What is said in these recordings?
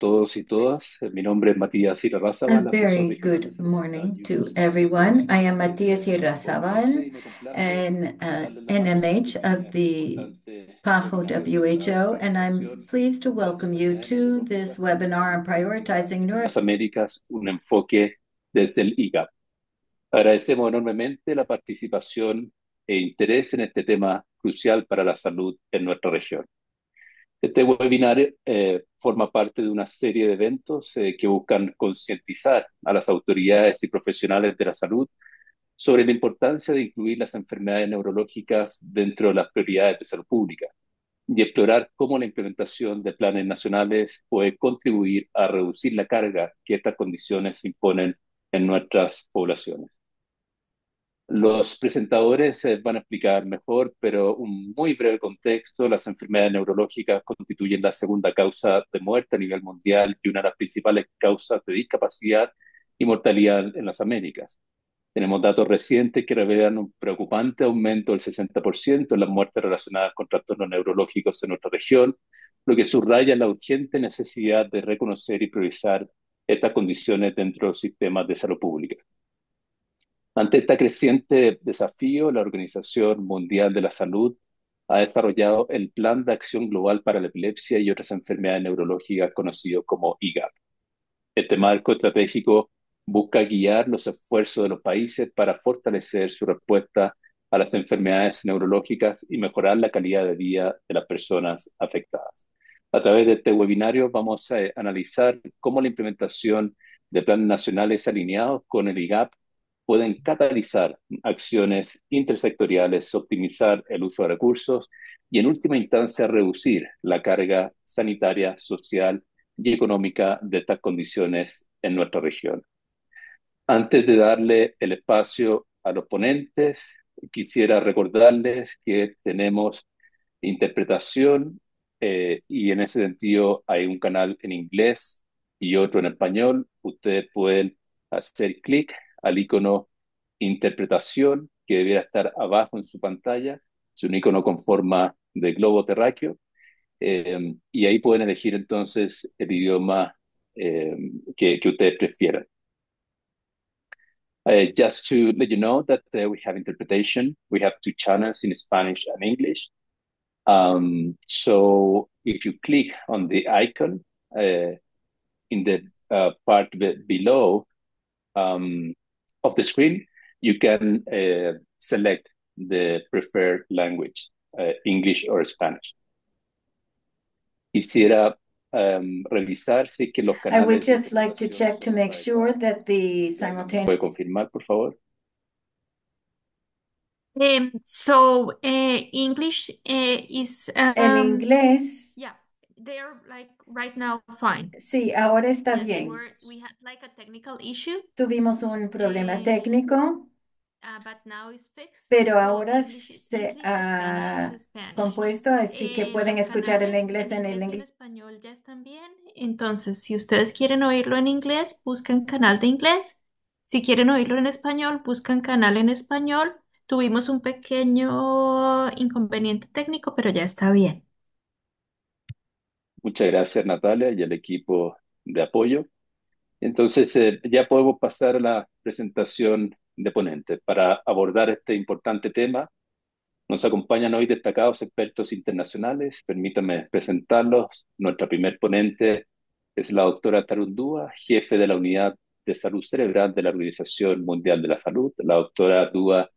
todos y todas. Mi nombre es Matías A Irarrázaval, asesor very regional de good salud mental morning to UNOS en everyone. I am ciberseguridad. Matías Como dice, Irarrázaval, y me complace an darle la más NMH cordial of bienvenida a este the importante PAHO webinario dedicado a la WHO, and I'm priorización pleased to de las welcome you enfermedades to this neurológicas en la webinar salud on pública prioritizing en neuro. las Américas, un enfoque desde el IGAP. Agradecemos enormemente la participación e interés en este tema crucial para la salud en nuestra región. Este webinar forma parte de una serie de eventos que buscan concientizar a las autoridades y profesionales de la salud sobre la importancia de incluir las enfermedades neurológicas dentro de las prioridades de salud pública y explorar cómo la implementación de planes nacionales puede contribuir a reducir la carga que estas condiciones imponen en nuestras poblaciones. Los presentadores van a explicar mejor, pero un muy breve contexto. Las enfermedades neurológicas constituyen la segunda causa de muerte a nivel mundial y una de las principales causas de discapacidad y mortalidad en las Américas. Tenemos datos recientes que revelan un preocupante aumento del 60% en las muertes relacionadas con trastornos neurológicos en nuestra región, lo que subraya la urgente necesidad de reconocer y priorizar estas condiciones dentro de los sistemas de salud pública. Ante este creciente desafío, la Organización Mundial de la Salud ha desarrollado el Plan de Acción Global para la Epilepsia y otras enfermedades neurológicas conocido como IGAP. Este marco estratégico busca guiar los esfuerzos de los países para fortalecer su respuesta a las enfermedades neurológicas y mejorar la calidad de vida de las personas afectadas. A través de este webinario vamos a analizar cómo la implementación de planes nacionales alineados con el IGAP pueden catalizar acciones intersectoriales, optimizar el uso de recursos y, en última instancia, reducir la carga sanitaria, social y económica de estas condiciones en nuestra región. Antes de darle el espacio a los ponentes, quisiera recordarles que tenemos interpretación y en ese sentido hay un canal en inglés y otro en español. Ustedes pueden hacer clic al icono interpretación que debiera estar abajo en su pantalla. Es un icono con forma de globo terráqueo y ahí pueden elegir entonces el idioma eh, que ustedes prefieran. Just to let you know that we have interpretation. We have two channels in Spanish and English. So if you click on the icon in the part below of the screen, you can select the preferred language, English or Spanish. Quisiera revisar si es que los I would canales de just like to interpretación check to son los make sure adecuados. that the ¿Me simultaneous puede confirmar, por favor? English is en inglés. yeah, they're like right now fine. Sí, ahora está Yes, bien. we had like a technical issue, Tuvimos un problema uh, técnico, but now it's fixed. pero So ahora English is se English, Spanish is ha Spanish. compuesto, así que pueden Los escuchar el canales inglés en en el inglés y en inglés. español ya están bien. Entonces, si ustedes quieren oírlo en inglés, buscan canal de inglés. Si quieren oírlo en español, buscan canal en español. Tuvimos un pequeño inconveniente técnico, pero ya está bien. Muchas gracias, Natalia, y al equipo de apoyo. Entonces, ya podemos pasar a la presentación de ponentes. Para abordar este importante tema, nos acompañan hoy destacados expertos internacionales. Permítanme presentarlos. Nuestra primer ponente es la doctora Tarun Dua, jefe de la Unidad de Salud Cerebral de la Organización Mundial de la Salud. La doctora Dua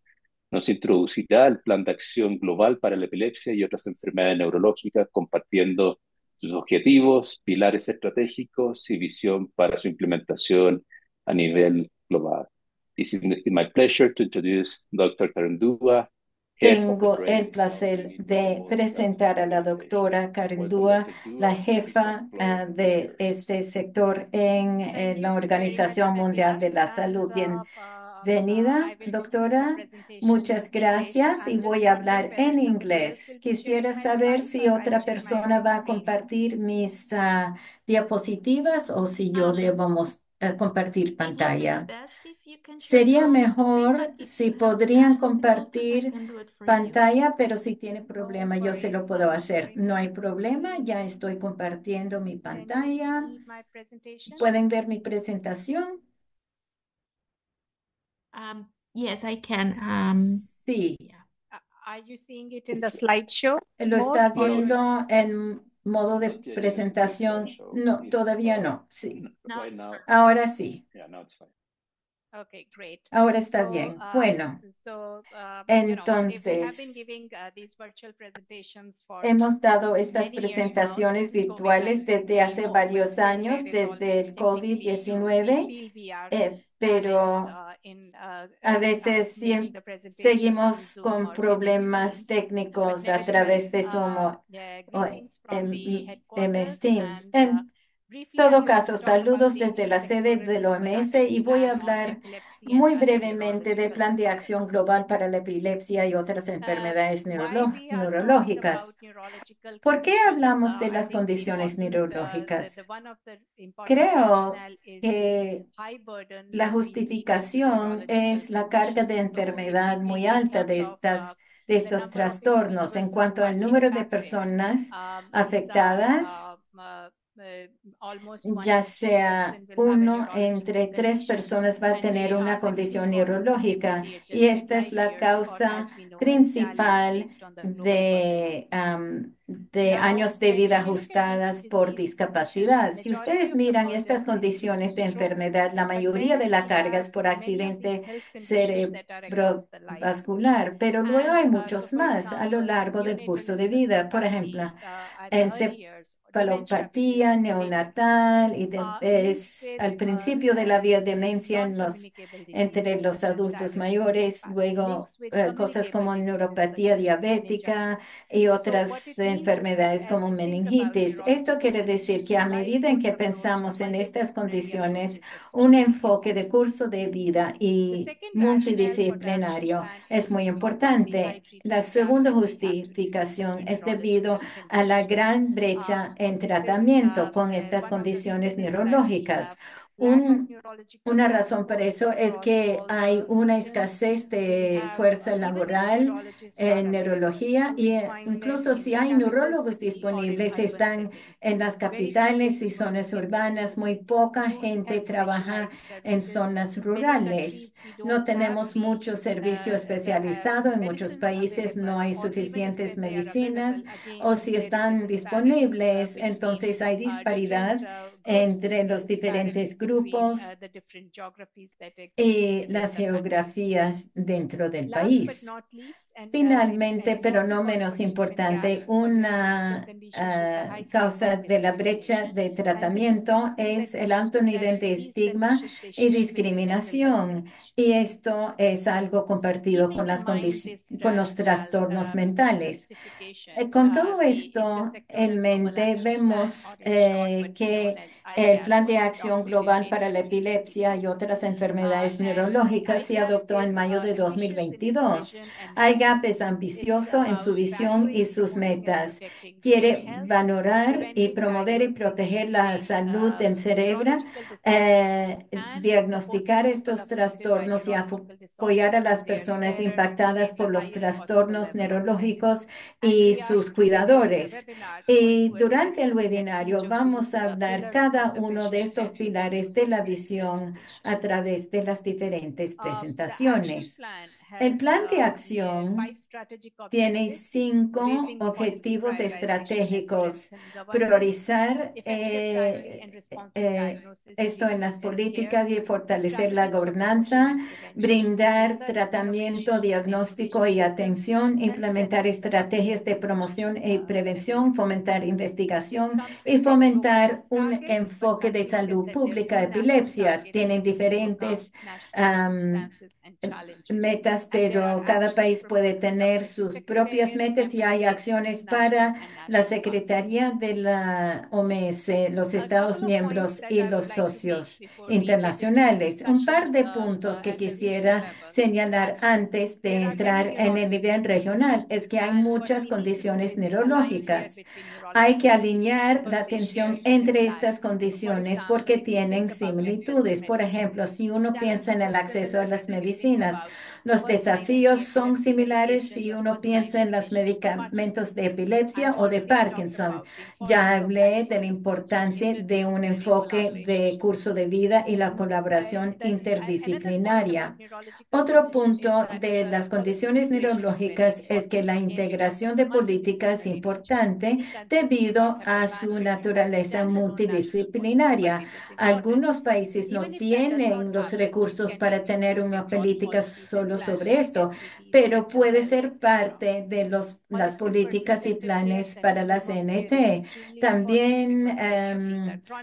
nos introducirá el Plan de Acción Global para la Epilepsia y otras enfermedades neurológicas, compartiendo sus objetivos, pilares estratégicos y visión para su implementación a nivel global. It is my pleasure to introduce Dr. Tarundua, Head of the Tengo el Brain placer Clinical de World Health presentar a la Organization. doctora Karen Welcome, Dua, Dr. la Dua. The jefa floor is de yours. este sector en Thank la you very much, Organización Mundial Matthias. de la And Salud. Bienvenida, I will do the doctora. presentation in Muchas English. gracias y I'm just voy a wondering hablar whether en somebody else inglés. will be Quisiera sharing my saber slides si or I otra share my persona full va a screen. compartir mis diapositivas o si yo debo compartir It will be pantalla. best if you can share your Sería own screen, mejor but if si you have podrían bad difficulties, I compartir can do it for you. pantalla, pero si tiene No problema, yo se worries. lo puedo I'm hacer. sharing No my hay problema, screen. ya estoy compartiendo mi Can you pantalla. see my presentation? ¿Pueden ver mi presentación? Yes, I can. Sí, Yeah. Are you seeing it in the slideshow lo mode está or viendo en modo de Not yet in the presentación. slideshow. No, It's, todavía no. Sí, Now right it's now. perfect. ahora sí. Yeah, now it's fine. okay, great. Ahora está So, bien. Bueno, if we have been entonces giving these virtual presentations for hemos dado estas many years now presentaciones since virtuales desde COVID-19, we hace know, but varios still años, there is desde always el technically we COVID-19, feel we are challenged pero in a veces making the presentations in seguimos Zoom con or MS problemas Teams. But técnicos a través nevertheless, de Zoom yeah, o greetings from the MS headquarters, Teams. and En briefly, I'm todo going to caso, talk about saludos the desde la Health sede Explorer del OMS Global y voy a Plan on hablar Epilepsy and muy Other brevemente del Neurological Plan de Disorders. Acción Global para la Epilepsia y otras enfermedades Why we are talking neurológicas. about neurological ¿Por qué conditions? hablamos de I las think the condiciones important, neurológicas? one of the important Creo rationale is the que high burden la that we see in justificación neurological es la carga de conditions. So enfermedad muy in alta terms of de the estos number of trastornos. En individuals cuanto who are al número de impacted, personas these are afectadas, almost 1 ya in 3 sea person will have a uno neurological entre tres condition, personas va a and tener they una are the key condición cause of neurológica severely y adjusted esta es life la years, or as causa we know as DALY, principal based on the global burden of de now, años de vida if you look at ajustadas these por disease conditions, discapacidad. Si majority ustedes of the miran estas burden is due to condiciones de stroke, enfermedad, la but mayoría then de we la carga es have por many of these accidente health conditions that are across the lifespan. cerebrovascular, pero luego And hay so, muchos for más a lo example, largo del neonatal curso de vida. Por encephalopathy ejemplo, at early years, dementia, which is encefalopatía related to neonatal y linked es with al principio de la vida demencia non-communicable entre diseases los such as adultos diabetes and mayores, bypass, luego links with cosas communicable como diseases such neuropatía as diabética meningitis. y So what otras it means is that enfermedades as como we think about meningitis. Esto neurological quiere decir conditions, que the a life medida en course que approach or pensamos en estas multidisciplinary approach condiciones, is un extremely enfoque de important. curso de vida The y second rationale for the action multidisciplinario plan es is muy because of the high importante. La treatment gap segunda that we have today in justificación different es debido neurological a la conditions. gran brecha en This is tratamiento con estas one of the condiciones reasons is that we neurológicas. have lack of Un- neurological una razón para workforce eso es across que all hay the una regions. escasez We de have, fuerza even if laboral neurologists are en available, neurología you y will find them incluso in si the hay capital neurólogos city or in disponibles, urban están settings. en las Very few capitales y people zonas can go urbanas. Muy poca to gente health trabaja specialized en services. zonas Many rurales. countries we No don't have tenemos mucho servicio especializado. En muchos medicines países no available, hay or even if suficientes they are available, medicinas again o si there is a están disparity disponibles, between entonces hay different disparidad groups. entre There is los disparity diferentes between grupos the different geographies that exist y within las the country. geografías dentro del Last but país. not least, Finalmente, and pero not the no cause for menos treatment gap importante, for neurological una conditions is the high stigma causa and de la brecha discrimination. de And this is tratamiento something that es el alto nivel de these estigma conditions they y share with the mental health discriminación. conditions. Y esto es algo compartido con Keeping in mind this con los rationale, trastornos this mentales. justification, Con todo the esto Intersectoral en Global mente, Action Plan, or vemos in short, what we known que as el IGAP, Plan de was Acción adopted in Global May para la Epilepsia 2022. y otras enfermedades And neurológicas se IGAP adoptó en is mayo de ambitious in its 2022. vision and IGAP metrics. es It's ambicioso en su about visión y valuing, sus promoting, and metas. protecting brain Quiere health, valorar y preventing, promover y diagnosing, and proteger la treating salud del cerebro, neurological disorders, and supporting diagnosticar people estos affected by trastornos y neurological apoyar disorders a and las their personas carers to impactadas gain the por los highest possible trastornos level of care. neurológicos And y we are sus today during the cuidadores. webinar going Y to durante address el look at each webinario of these vamos a hablar pillars of cada the uno de vision estos and pilares improve de la their visión implementation. a través de las diferentes The action presentaciones. plan El has plan de 5 acción strategic tiene objectives: 5 raising policy objetivos prioritization and estratégicos. strengthen governance, Priorizar effective, timely, and responsive diagnosis, esto en las treatment, and care, políticas y fortalecer la strategies for promotion gobernanza, and prevention, brindar research, tratamiento, innovation, and diagnóstico incubation y systems, atención, and implementar strengthen support estrategias for de research promoción y in prevención, epilepsy. fomentar It investigación comes with y 10 global fomentar un targets, but enfoque de countries can salud set their pública, own national epilepsia. targets Tienen taking into account diferentes national am, circumstances metas, pero cada país puede tener sus propias metas y hay acciones para la Secretaría de la OMS, los Estados miembros y los socios internacionales. Un par de puntos que quisiera señalar antes de entrar en el nivel regional es que hay muchas condiciones neurológicas. Hay que alinear la atención entre estas condiciones porque tienen similitudes. Por ejemplo, si uno piensa en el acceso a las medicinas, los desafíos son similares si uno piensa en los medicamentos de epilepsia o de Parkinson. Ya hablé de la importancia de un enfoque de curso de vida y la colaboración interdisciplinaria. Otro punto de las condiciones neurológicas es que la integración de políticas es importante debido a su naturaleza multidisciplinaria. Algunos países no tienen los recursos para tener una política solo sobre esto, pero puede ser parte de las políticas y planes para la CNT. También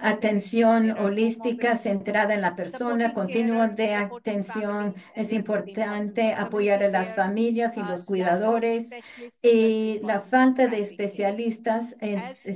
atención holística centrada en la persona, continuo de atención. Es importante apoyar a las familias y los cuidadores. Y la falta de especialistas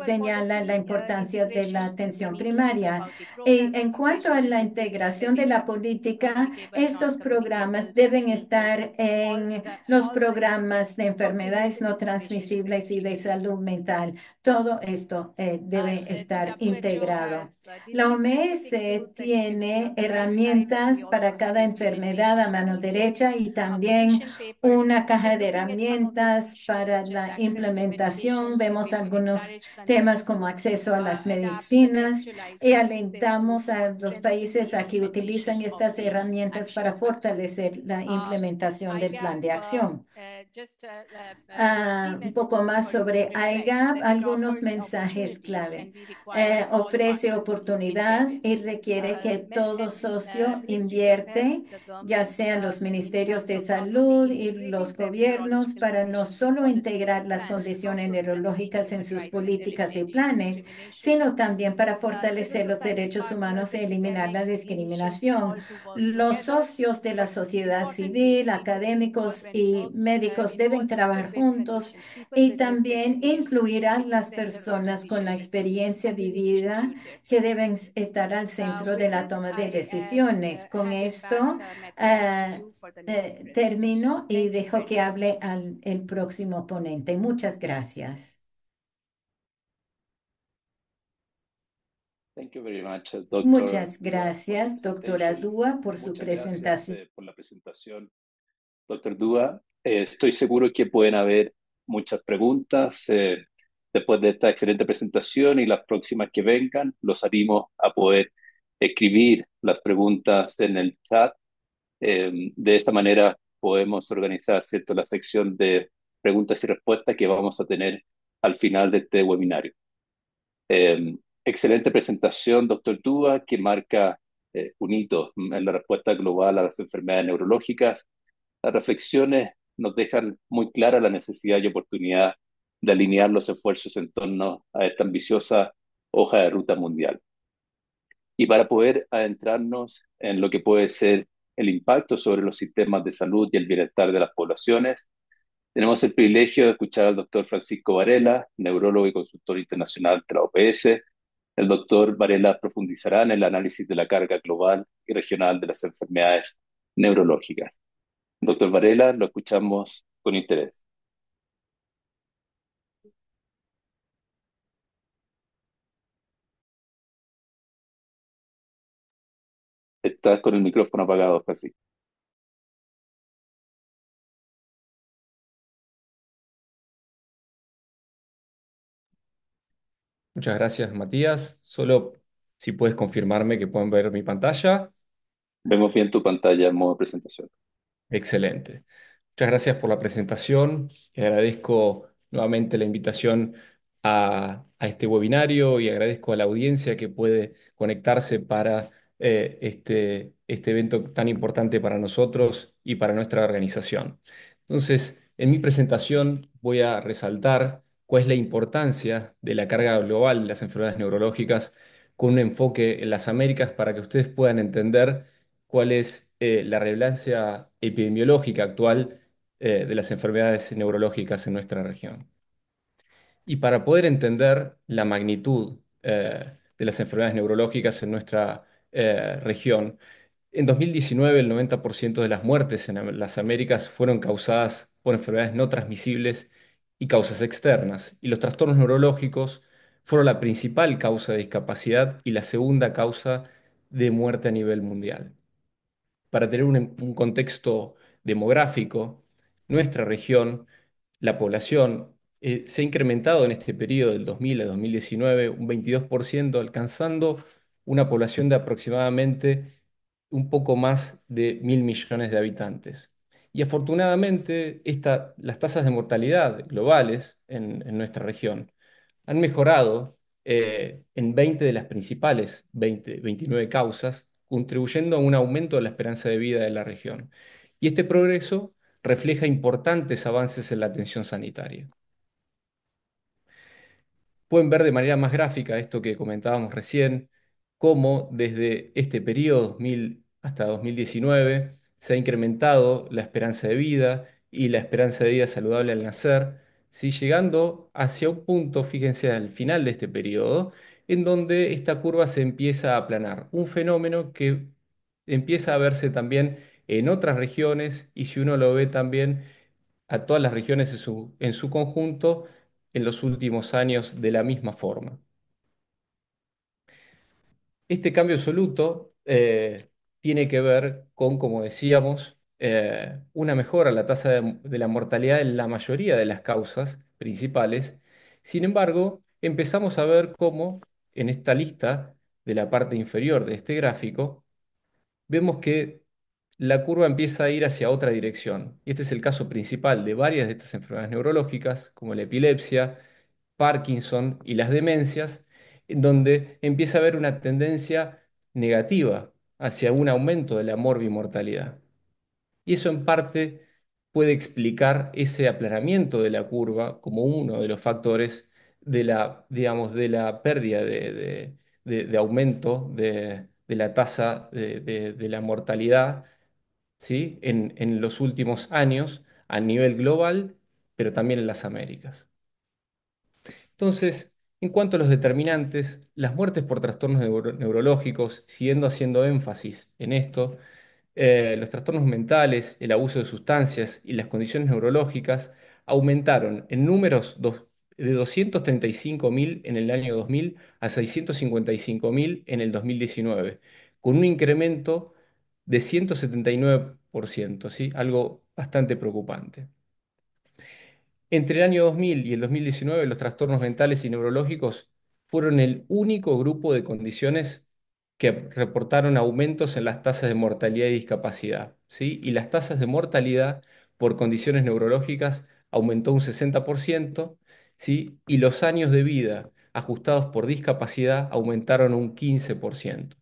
señala la importancia de la atención primaria. Y en cuanto a la integración de la política, estos programas deben estar en los programas de enfermedades no transmisibles y de salud mental. Todo esto debe estar integrado. La OMS tiene herramientas para cada enfermedad a mano derecha y también una caja de herramientas para la implementación. Vemos algunos temas como acceso a las medicinas y alentamos a los países a que utilicen estas herramientas para fortalecer la implementación del plan de acción. Un poco más sobre IGAP, algunos mensajes clave. Ofrece oportunidad y requiere que todo socio invierte, ya sean los ministerios de salud y los gobiernos, para no solo integrar las condiciones neurológicas en sus políticas y planes, sino también para fortalecer los derechos humanos e eliminar la discriminación. Los socios de la sociedad civil, académicos y médicos deben trabajar juntos y también incluir a las personas con la experiencia vivida que deben estar al centro de la toma de decisiones. Con esto termino y dejo que hable el próximo ponente. Muchas gracias. Thank you very much, Dr. Muchas Dua, for the gracias, doctora presentation. Dúa, por su Muchas gracias presentación. por la presentación, doctor Dúa. Estoy seguro que pueden haber muchas preguntas después de esta excelente presentación y las próximas que vengan. Los animos a poder escribir las preguntas en el chat. De esa manera podemos organizar, ¿cierto?, la sección de preguntas y respuestas que vamos a tener al final de este webinario. Excelente presentación, doctor Dúa, que marca un hito en la respuesta global a las enfermedades neurológicas. Las reflexiones nos dejan muy clara la necesidad y oportunidad de alinear los esfuerzos en torno a esta ambiciosa hoja de ruta mundial. Y para poder adentrarnos en lo que puede ser el impacto sobre los sistemas de salud y el bienestar de las poblaciones, tenemos el privilegio de escuchar al doctor Francisco Varela, neurólogo y consultor internacional de la OPS. El doctor Varela profundizará en el análisis de la carga global y regional de las enfermedades neurológicas. Doctor Varela, lo escuchamos con interés. Estás con el micrófono apagado, Francisco. Muchas gracias, Matías. Solo si puedes confirmarme que pueden ver mi pantalla. Vemos bien tu pantalla en modo presentación. Excelente. Muchas gracias por la presentación. Y agradezco nuevamente la invitación a este webinario y agradezco a la audiencia que puede conectarse para este evento tan importante para nosotros y para nuestra organización. Entonces, en mi presentación voy a resaltar cuál es la importancia de la carga global de las enfermedades neurológicas con un enfoque en las Américas para que ustedes puedan entender cuál es la relevancia epidemiológica actual de las enfermedades neurológicas en nuestra región. Y para poder entender la magnitud de las enfermedades neurológicas en nuestra región, en 2019 el 90% de las muertes en las Américas fueron causadas por enfermedades no transmisibles y causas externas, y los trastornos neurológicos fueron la principal causa de discapacidad y la segunda causa de muerte a nivel mundial. Para tener un contexto demográfico, nuestra región, la población, se ha incrementado en este periodo del 2000 a 2019 un 22%, alcanzando una población de aproximadamente un poco más de 1.000 millones de habitantes. Y afortunadamente, las tasas de mortalidad globales en nuestra región han mejorado en 20 de las principales 29 causas, contribuyendo a un aumento de la esperanza de vida de la región. Y este progreso refleja importantes avances en la atención sanitaria. Pueden ver de manera más gráfica esto que comentábamos recién, cómo desde este periodo 2000 hasta 2019 se ha incrementado la esperanza de vida y la esperanza de vida saludable al nacer, ¿sí? Llegando hacia un punto, fíjense, al final de este periodo, en donde esta curva se empieza a aplanar, un fenómeno que empieza a verse también en otras regiones, y si uno lo ve también a todas las regiones en su conjunto en los últimos años de la misma forma. Este cambio absoluto tiene que ver con, como decíamos, una mejora en la tasa de la mortalidad en la mayoría de las causas principales. Sin embargo, empezamos a ver cómo en esta lista de la parte inferior de este gráfico, vemos que la curva empieza a ir hacia otra dirección. Y este es el caso principal de varias de estas enfermedades neurológicas, como la epilepsia, Parkinson y las demencias, en donde empieza a haber una tendencia negativa hacia un aumento de la morbimortalidad. Y eso en parte puede explicar ese aplanamiento de la curva como uno de los factores de la, digamos, de la pérdida de aumento de la tasa de la mortalidad, ¿sí? En los últimos años a nivel global, pero también en las Américas. Entonces, en cuanto a los determinantes, las muertes por trastornos neurológicos, siguiendo haciendo énfasis en esto, los trastornos mentales, el abuso de sustancias y las condiciones neurológicas aumentaron en números de 235.000 en el año 2000 a 655.000 en el 2019, con un incremento de 179%, ¿sí? Algo bastante preocupante. Entre el año 2000 y el 2019, los trastornos mentales y neurológicos fueron el único grupo de condiciones que reportaron aumentos en las tasas de mortalidad y discapacidad, ¿sí? Y las tasas de mortalidad por condiciones neurológicas aumentó un 60%, ¿sí? Y los años de vida ajustados por discapacidad aumentaron un 15%.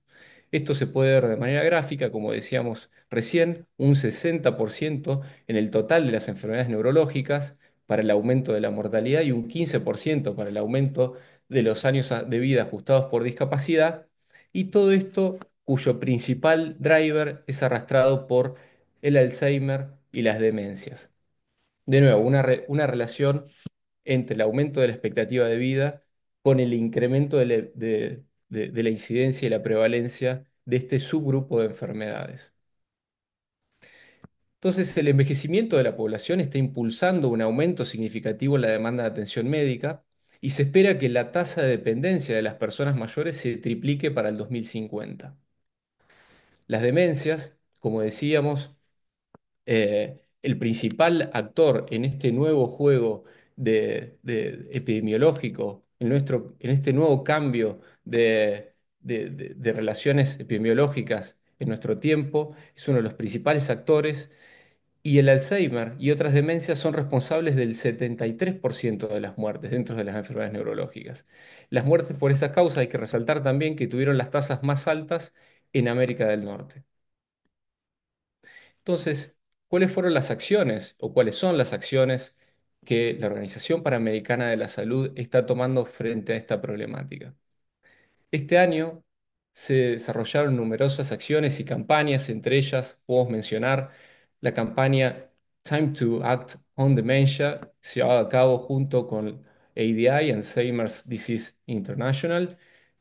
Esto se puede ver de manera gráfica, como decíamos recién, un 60% en el total de las enfermedades neurológicas para el aumento de la mortalidad y un 15% para el aumento de los años de vida ajustados por discapacidad, y todo esto cuyo principal driver es arrastrado por el Alzheimer y las demencias. De nuevo, una relación entre el aumento de la expectativa de vida con el incremento de la incidencia y la prevalencia de este subgrupo de enfermedades. Entonces, el envejecimiento de la población está impulsando un aumento significativo en la demanda de atención médica, y se espera que la tasa de dependencia de las personas mayores se triplique para el 2050. Las demencias, como decíamos, el principal actor en este nuevo juego epidemiológico, en este nuevo cambio de relaciones epidemiológicas en nuestro tiempo, es uno de los principales actores. Y el Alzheimer y otras demencias son responsables del 73% de las muertes dentro de las enfermedades neurológicas. Las muertes por esa causa hay que resaltar también que tuvieron las tasas más altas en América del Norte. Entonces, ¿cuáles fueron las acciones o cuáles son las acciones que la Organización Panamericana de la Salud está tomando frente a esta problemática? Este año se desarrollaron numerosas acciones y campañas, entre ellas podemos mencionar la campaña Time to Act on Dementia, llevada a cabo junto con ADI, Alzheimer's Disease International,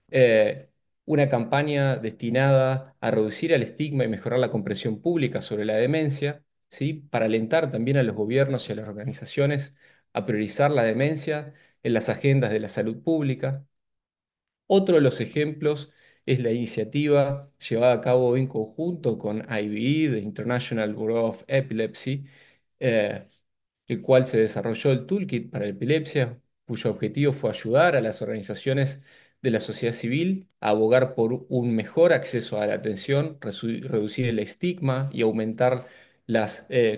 eh, una campaña destinada a reducir el estigma y mejorar la comprensión pública sobre la demencia, ¿sí? Para alentar también a los gobiernos y a las organizaciones a priorizar la demencia en las agendas de la salud pública. Otro de los ejemplos es la iniciativa llevada a cabo en conjunto con IBE, the International Bureau of Epilepsy, eh, el cual se desarrolló el Toolkit para la epilepsia, cuyo objetivo fue ayudar a las organizaciones de la sociedad civil a abogar por un mejor acceso a la atención, reducir el estigma y aumentar la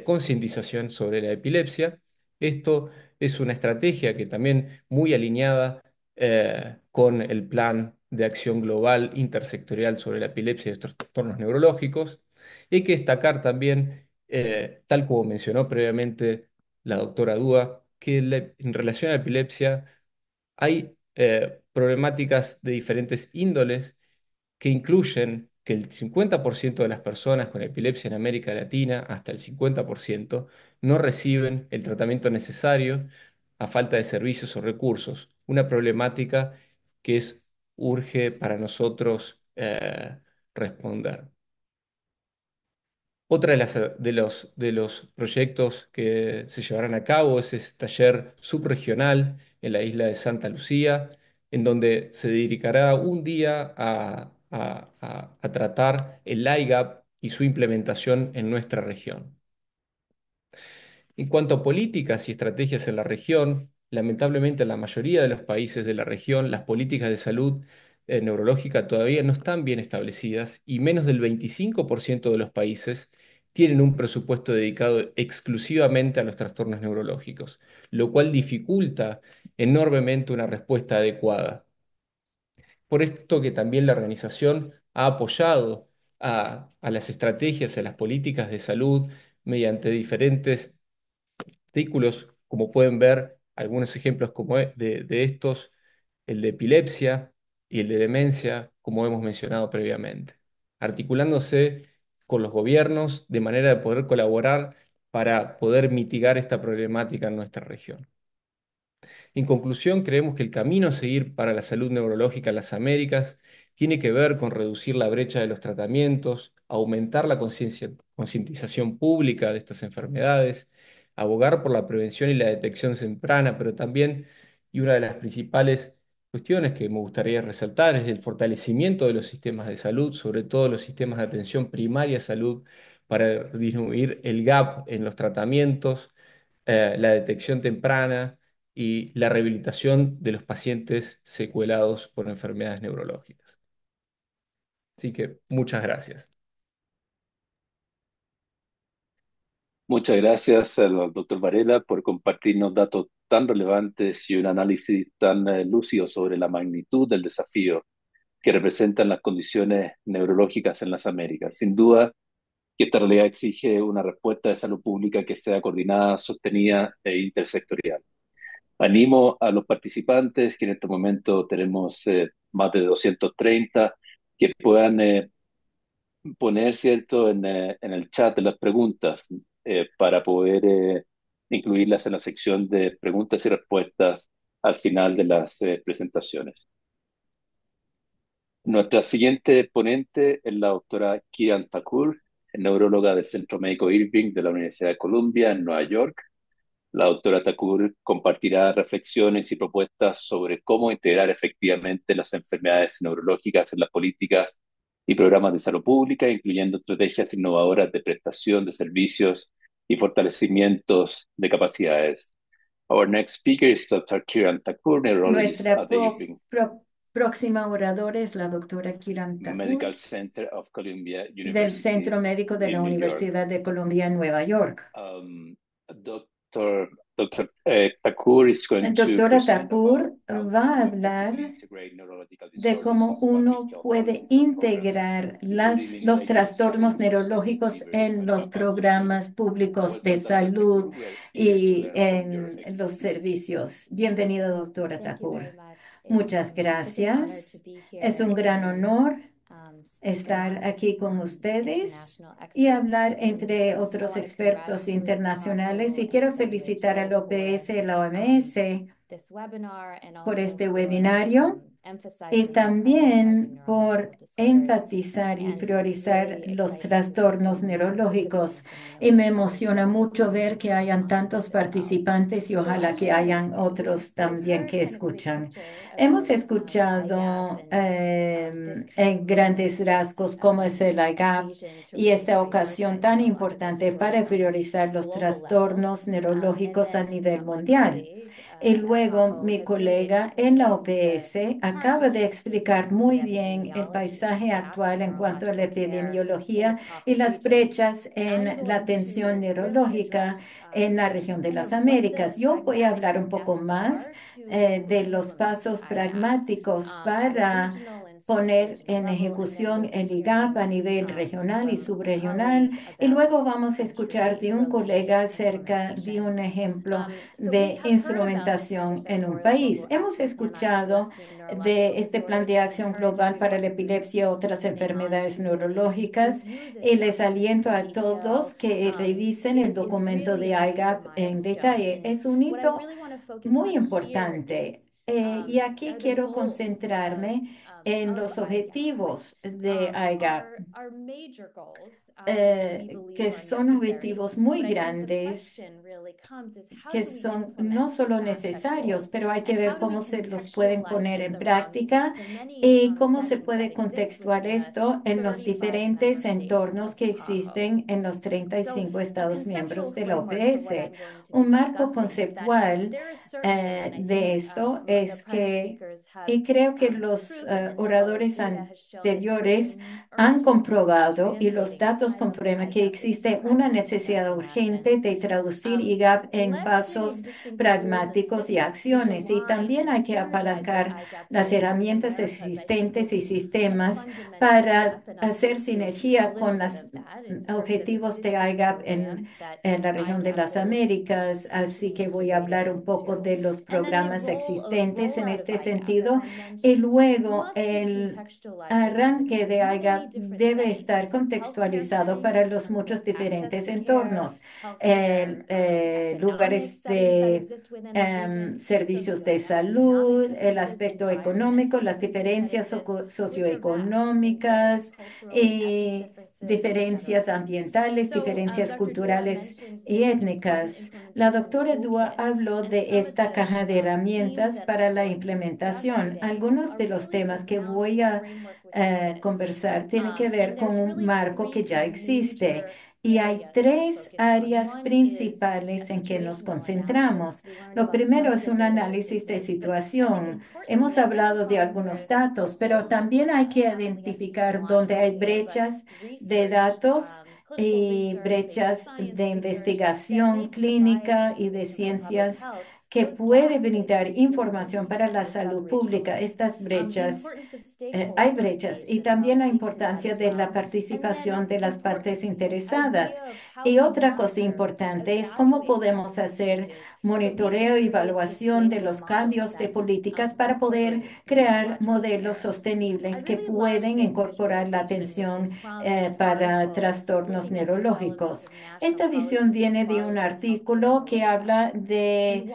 concientización sobre la epilepsia. Esto es una estrategia que también muy alineada con el Plan de Acción Global Intersectorial sobre la Epilepsia y estos trastornos neurológicos. Y hay que destacar también, tal como mencionó previamente la doctora Dúa, que en relación a la epilepsia hay problemáticas de diferentes índoles que incluyen que el 50% de las personas con epilepsia en América Latina, hasta el 50%, no reciben el tratamiento necesario a falta de servicios o recursos. Una problemática que urge para nosotros responder. Otra de los proyectos que se llevarán a cabo es ese taller subregional en la isla de Santa Lucía, en donde se dedicará un día a tratar el IGAP y su implementación en nuestra región. En cuanto a políticas y estrategias en la región, lamentablemente en la mayoría de los países de la región, las políticas de salud neurológica todavía no están bien establecidas y menos del 25% de los países tienen un presupuesto dedicado exclusivamente a los trastornos neurológicos, lo cual dificulta enormemente una respuesta adecuada. Por esto que también la organización ha apoyado a las estrategias, a las políticas de salud mediante diferentes artículos, como pueden ver, algunos ejemplos como de estos, el de epilepsia y el de demencia, como hemos mencionado previamente, articulándose con los gobiernos de manera de poder colaborar para poder mitigar esta problemática en nuestra región. En conclusión, creemos que el camino a seguir para la salud neurológica en las Américas tiene que ver con reducir la brecha de los tratamientos, aumentar la concientización pública de estas enfermedades, abogar por la prevención y la detección temprana, pero también, y una de las principales cuestiones que me gustaría resaltar, es el fortalecimiento de los sistemas de salud, sobre todo los sistemas de atención primaria salud, para disminuir el gap en los tratamientos, la detección temprana y la rehabilitación de los pacientes secuelados por enfermedades neurológicas. Así que muchas gracias. Muchas gracias al doctor Varela por compartirnos datos tan relevantes y un análisis tan lúcido sobre la magnitud del desafío que representan las condiciones neurológicas en las Américas. Sin duda que esta realidad exige una respuesta de salud pública que sea coordinada, sostenida e intersectorial. Animo a los participantes, que en este momento tenemos más de 230, que puedan poner, ¿cierto?, en el chat de las preguntas para poder incluirlas en la sección de preguntas y respuestas al final de las presentaciones. Nuestra siguiente ponente es la doctora Kiran Thakur, neuróloga del Centro Médico Irving de la Universidad de Columbia en Nueva York. La doctora Thakur compartirá reflexiones y propuestas sobre cómo integrar efectivamente las enfermedades neurológicas en las políticas y programas de salud pública, incluyendo estrategias innovadoras de prestación de servicios y fortalecimientos de capacidades. Our next speaker is Dr. Kiran Thakur, neurologist Nuestra at the Irving próxima oradora es la doctora Kiran Thakur Medical Center of Columbia del University Centro Médico de la in New York. Universidad de Columbia en Nueva York. Dr. Thakur is going to Doctora present Thakur about how va a to hablar effectively integrate neurological de disorders cómo into uno public health puede policies and programs, integrar including los integrating trastornos cellular resource neurológicos delivery en and los compensation. programas públicos de Welcome, Dr. salud Thakur. We are eager to y learn from your en los expertise. servicios. Bienvenida, doctora Thank you Thakur. very much. Muchas It's an honor to gracias. be Es here un gran in honor estar aquí con ustedes y hablar entre otros expertos internacionales. Y quiero felicitar al OPS y la OMS por este webinario y también por enfatizar y priorizar los trastornos neurológicos. Y me emociona mucho ver que hayan tantos participantes y ojalá que hayan otros también que escuchan. Hemos escuchado en grandes rasgos cómo es el IGAP y esta ocasión tan importante para priorizar los trastornos neurológicos a nivel mundial. Y luego mi colega en la OPS acaba de explicar muy bien el paisaje actual en cuanto a la epidemiología y las brechas en la atención neurológica en la región de las Américas. Yo voy a hablar un poco más de los pasos pragmáticos para poner en ejecución el IGAP a nivel regional y subregional. Y luego vamos a escuchar de un colega acerca de un ejemplo de instrumentación en un país. Hemos escuchado de este plan de acción global para la epilepsia y otras enfermedades neurológicas y les aliento a todos que revisen el documento de IGAP en detalle. Es un hito muy importante. Y aquí quiero concentrarme en los objetivos de IGAP, que son objetivos muy grandes, que son no solo necesarios, pero hay que ver cómo se los pueden poner en práctica y cómo se puede contextuar esto en los diferentes entornos que existen en los 35 Estados miembros de la OPS. Un marco conceptual de esto es que, y creo que los oradores anteriores han comprobado y los datos comprueban que existe una necesidad urgente de traducir IGAP en pasos pragmáticos y acciones. Y también hay que apalancar las herramientas existentes y sistemas para hacer sinergia con los objetivos de IGAP en la región de las Américas. Así que voy a hablar un poco de los programas existentes en este sentido. Y luego el arranque de IGAP debe estar contextualizado para los muchos diferentes entornos, lugares de servicios de salud, el aspecto económico, las diferencias socioeconómicas y diferencias ambientales, diferencias culturales y étnicas. La doctora Dua habló de esta caja de herramientas para la implementación. Algunos de los temas que voy a conversar tienen que ver con un marco que ya existe. Y hay tres áreas principales en que nos concentramos. Lo primero es un análisis de situación. Hemos hablado de algunos datos, pero también hay que identificar dónde hay brechas de datos y brechas de investigación clínica y de ciencias que puede brindar información para la salud pública. Estas brechas, hay brechas y también la importancia de la participación de las partes interesadas. Y otra cosa importante es cómo podemos hacer monitoreo y evaluación de los cambios de políticas para poder crear modelos sostenibles que pueden incorporar la atención para trastornos neurológicos. Esta visión viene de un artículo que habla de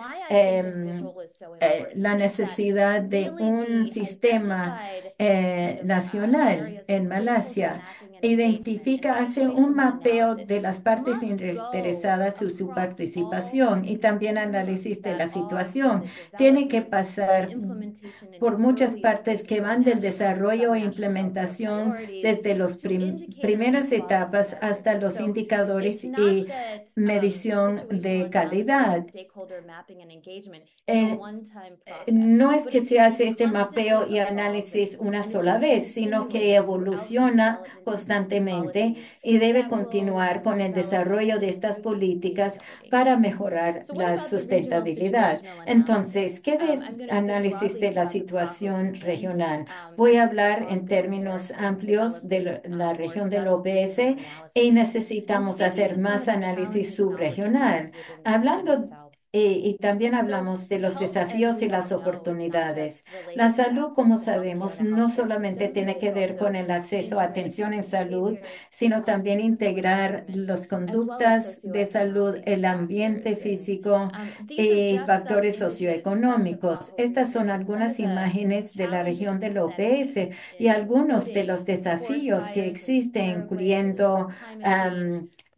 la necesidad de un sistema nacional en Malasia. Identifica, hace un mapeo de las partes interesadas y su participación y también análisis de la situación. Tiene que pasar por muchas partes que van del desarrollo e implementación desde las primeras etapas hasta los indicadores y medición de calidad. No es que se hace este mapeo y análisis una sola vez, sino que evoluciona constantemente y debe continuar con el desarrollo de estas políticas para mejorar la sustentabilidad. Entonces, ¿qué de análisis de la situación regional? Voy a hablar en términos amplios de la región del OBS y necesitamos hacer más análisis subregional. Hablando Y también hablamos de los desafíos y las oportunidades. La salud, como sabemos, no solamente tiene que ver con el acceso a atención en salud, sino también integrar las conductas de salud, el ambiente físico y factores socioeconómicos. Estas son algunas imágenes de la región del OPS y algunos de los desafíos que existen, incluyendo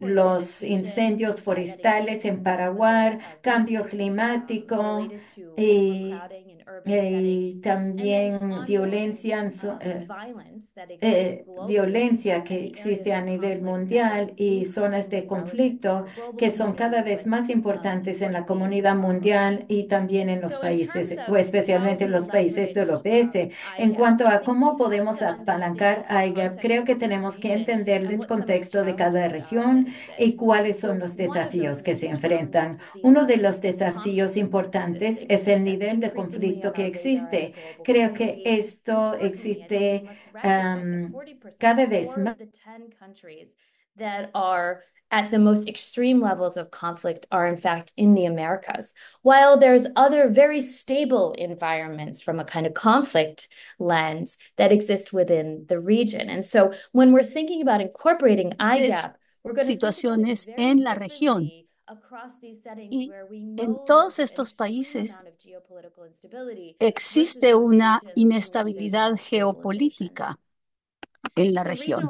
los incendios forestales en Paraguay, cambio climático y, y también violencia que existe a nivel mundial y zonas de conflicto que son cada vez más importantes en la comunidad mundial y también en los países, o especialmente en los países del OPS. En cuanto a cómo podemos apalancar a IGAP, creo que tenemos que entender el contexto de cada región y cuáles son los desafíos que se enfrentan. Uno de los desafíos importantes es el nivel de conflicto que existe. Creo que esto existe cada vez más. That are at the most extreme levels of conflict are in fact in the Americas, while there's other very stable environments from a kind of conflict lens that exist within the region. And so when we're thinking about incorporating IGAP, we're going to situaciones en la región. Y en todos estos países existe una inestabilidad geopolítica en la región.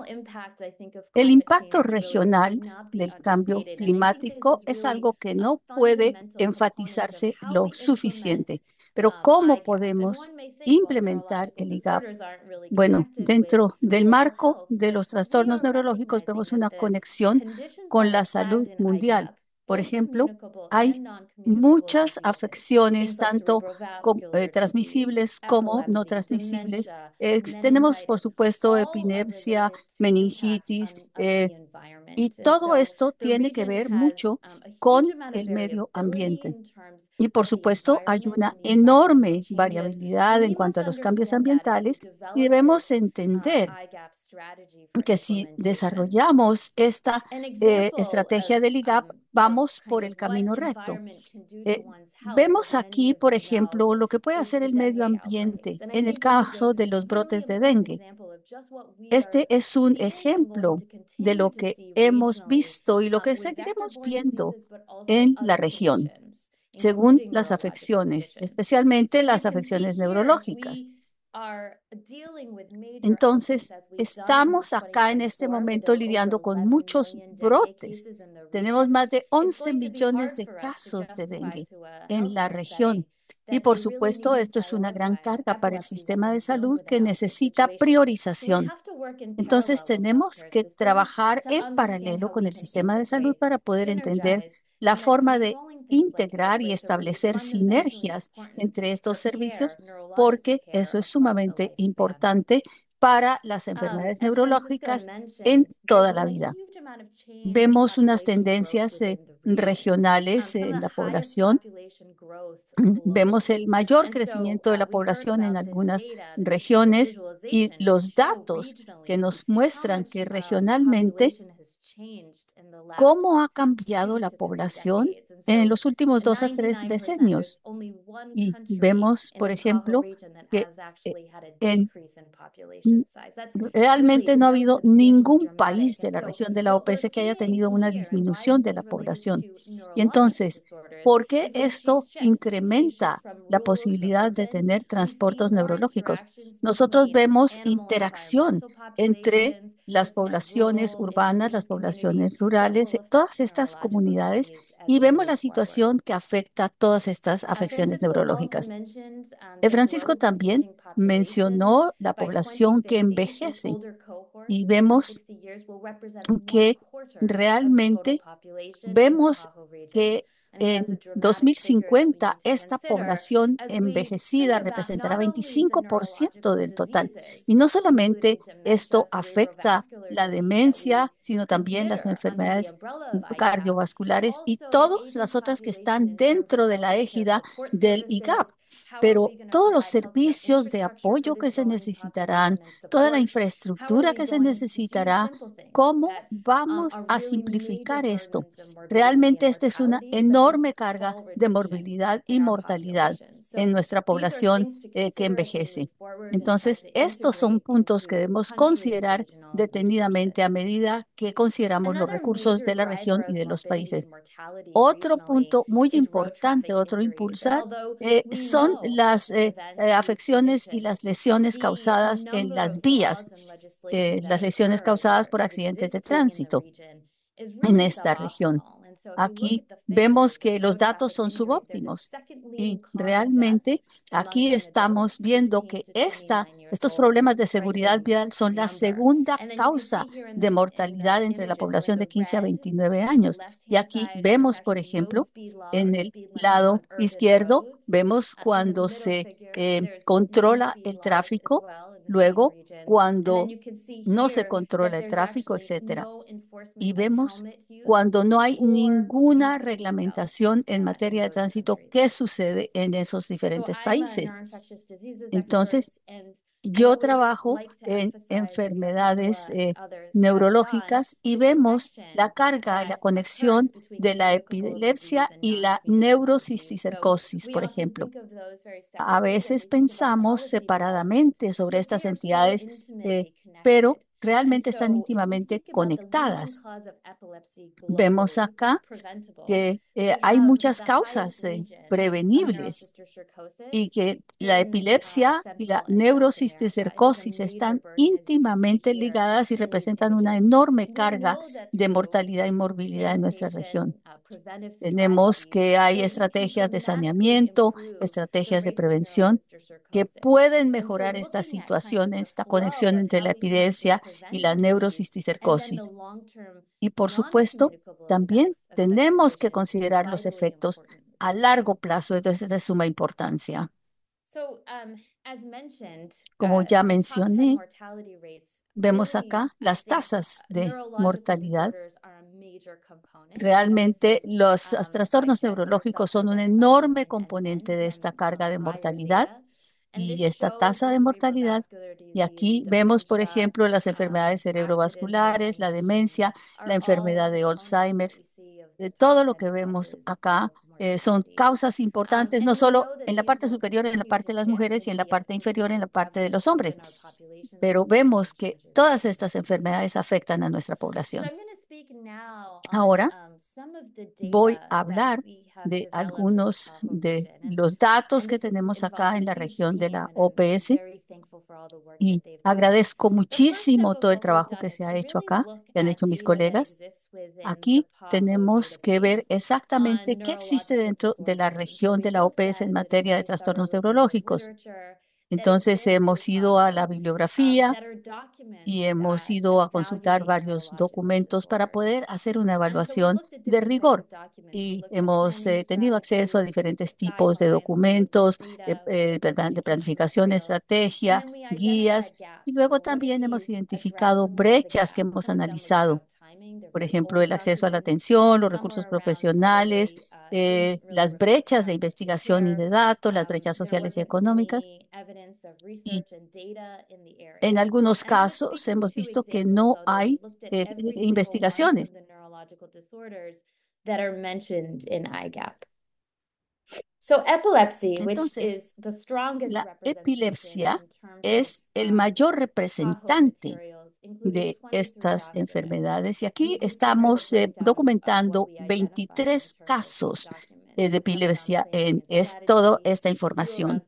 El impacto regional del cambio climático es algo que no puede enfatizarse lo suficiente. Pero ¿cómo podemos implementar el IGAP? Bueno, dentro del marco de los trastornos neurológicos vemos una conexión con la salud mundial. Por ejemplo, hay muchas afecciones, tanto transmisibles como no transmisibles. Tenemos, por supuesto, epilepsia, meningitis, y todo esto tiene que ver mucho con el medio ambiente. Y por supuesto, hay una enorme variabilidad en cuanto a los cambios ambientales y debemos entender que si desarrollamos esta estrategia del IGAP, vamos por el camino recto. Vemos aquí, por ejemplo, lo que puede hacer el medio ambiente en el caso de los brotes de dengue. Este es un ejemplo de lo que hemos visto y lo que seguiremos viendo en la región, según las afecciones, especialmente las afecciones neurológicas. Entonces, estamos acá en este momento lidiando con muchos brotes. Tenemos más de 11 millones de casos de dengue en la región. Y por supuesto, esto es una gran carga para el sistema de salud que necesita priorización. Entonces, tenemos que trabajar en paralelo con el sistema de salud para poder entender la forma de integrar y establecer sinergias entre estos servicios, porque eso es sumamente importante para las enfermedades neurológicas en toda la vida. Vemos unas tendencias regionales en la población. Vemos el mayor crecimiento de la población en algunas regiones y los datos que nos muestran que regionalmente cómo ha cambiado la población en los últimos 2 a 3 decenios. Y vemos, por ejemplo, que realmente no ha habido ningún país de la región de la OPS que haya tenido una disminución de la población. Y entonces, ¿por qué esto incrementa la posibilidad de tener trastornos neurológicos? Nosotros vemos interacción entre las poblaciones urbanas, las poblaciones rurales, todas estas comunidades, y vemos la situación que afecta a todas estas afecciones neurológicas. Francisco también mencionó la población que envejece y vemos que realmente vemos que en 2050 esta población envejecida representará 25% del total. Y no solamente esto afecta la demencia, sino también las enfermedades cardiovasculares y todas las otras que están dentro de la égida del IGAP. pero todos los servicios de apoyo que se necesitarán, toda la infraestructura que se necesitará, ¿cómo vamos a simplificar esto? Realmente esta es una enorme carga de morbilidad y mortalidad en nuestra población que envejece. Entonces, estos son puntos que debemos considerar detenidamente a medida que consideramos los recursos de la región y de los países. Otro punto muy importante, otro impulsar, son las afecciones y las lesiones causadas en las vías, las lesiones causadas por accidentes de tránsito en esta región. Aquí vemos que los datos son subóptimos y realmente aquí estamos viendo que estos problemas de seguridad vial son la segunda causa de mortalidad entre la población de 15 a 29 años. Y aquí vemos, por ejemplo, en el lado izquierdo, vemos cuando se controla el tráfico, luego cuando no se controla el tráfico, etcétera. Y vemos cuando no hay ninguna reglamentación en materia de tránsito, ¿qué sucede en esos diferentes países? Entonces, yo trabajo en enfermedades neurológicas y vemos la carga, la conexión de la epilepsia y la neurocisticercosis, por ejemplo. A veces pensamos separadamente sobre estas entidades, pero realmente están íntimamente conectadas. Vemos acá que hay muchas causas prevenibles y que la epilepsia y la neurocisticercosis están íntimamente ligadas y representan una enorme carga de mortalidad y morbilidad en nuestra región. Tenemos que hay estrategias de saneamiento, estrategias de prevención que pueden mejorar esta situación, esta conexión entre la epilepsia y la neurocisticercosis. Y por supuesto, también tenemos que considerar los efectos a largo plazo, entonces es de suma importancia. Como ya mencioné, vemos acá las tasas de mortalidad. Realmente los trastornos neurológicos son un enorme componente de esta carga de mortalidad y esta tasa de mortalidad. Y aquí vemos, por ejemplo, las enfermedades cerebrovasculares, la demencia, la enfermedad de Alzheimer. Todo lo que vemos acá son causas importantes, no solo en la parte superior, en la parte de las mujeres, y en la parte inferior, en la parte de los hombres. Pero vemos que todas estas enfermedades afectan a nuestra población. Ahora voy a hablar de algunos de los datos que tenemos acá en la región de la OPS y agradezco muchísimo todo el trabajo que se ha hecho acá, que han hecho mis colegas. Aquí tenemos que ver exactamente qué existe dentro de la región de la OPS en materia de trastornos neurológicos. Entonces hemos ido a la bibliografía y hemos ido a consultar varios documentos para poder hacer una evaluación de rigor. Y hemos tenido acceso a diferentes tipos de documentos, de planificación, estrategia, guías, y luego también hemos identificado brechas que hemos analizado. Por ejemplo, el acceso a la atención, los recursos profesionales, las brechas de investigación y de datos, las brechas sociales y económicas. Y en algunos casos hemos visto que no hay investigaciones. Entonces, la epilepsia es el mayor representante de estas enfermedades y aquí estamos documentando 23 casos de epilepsia en toda esta información.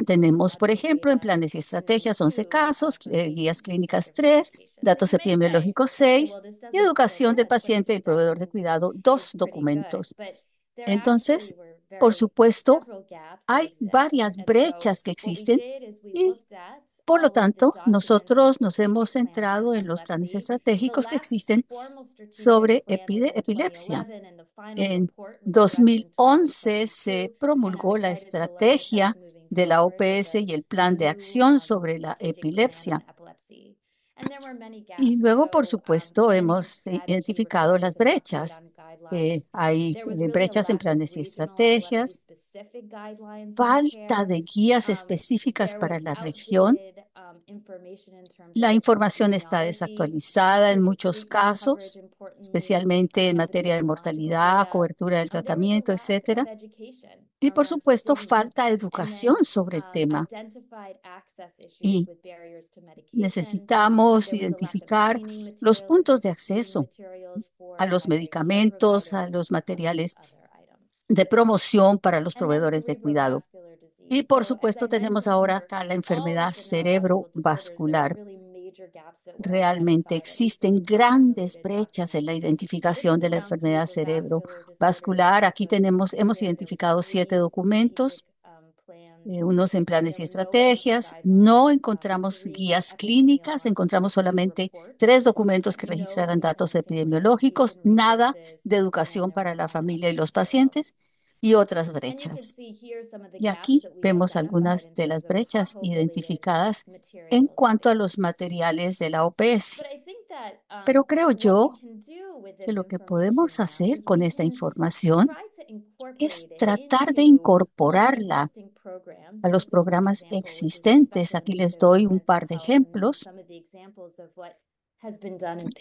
Tenemos, por ejemplo, en planes y estrategias 11 casos, guías clínicas 3, datos epidemiológicos 6 y educación del paciente y el proveedor de cuidado 2 documentos. Entonces, por supuesto, hay varias brechas que existen y por lo tanto, nosotros nos hemos centrado en los planes estratégicos que existen sobre epilepsia. En 2011 se promulgó la estrategia de la OPS y el plan de acción sobre la epilepsia. Y luego, por supuesto, hemos identificado las brechas. Hay brechas en planes y estrategias falta de guías específicas para la región. La información está desactualizada en muchos casos, especialmente en materia de mortalidad, cobertura del tratamiento, etcétera. Y por supuesto, falta educación sobre el tema. Y necesitamos identificar los puntos de acceso a los medicamentos, a los materiales de promoción para los proveedores de cuidado. Y por supuesto, tenemos ahora acá la enfermedad cerebrovascular. Realmente existen grandes brechas en la identificación de la enfermedad cerebrovascular. Aquí hemos identificado 7 documentos, unos en planes y estrategias. No encontramos guías clínicas, encontramos solamente 3 documentos que registraran datos epidemiológicos, nada de educación para la familia y los pacientes y otras brechas. Y aquí vemos algunas de las brechas identificadas en cuanto a los materiales de la OPS. Pero creo yo que lo que podemos hacer con esta información es tratar de incorporarla a los programas existentes. Aquí les doy un par de ejemplos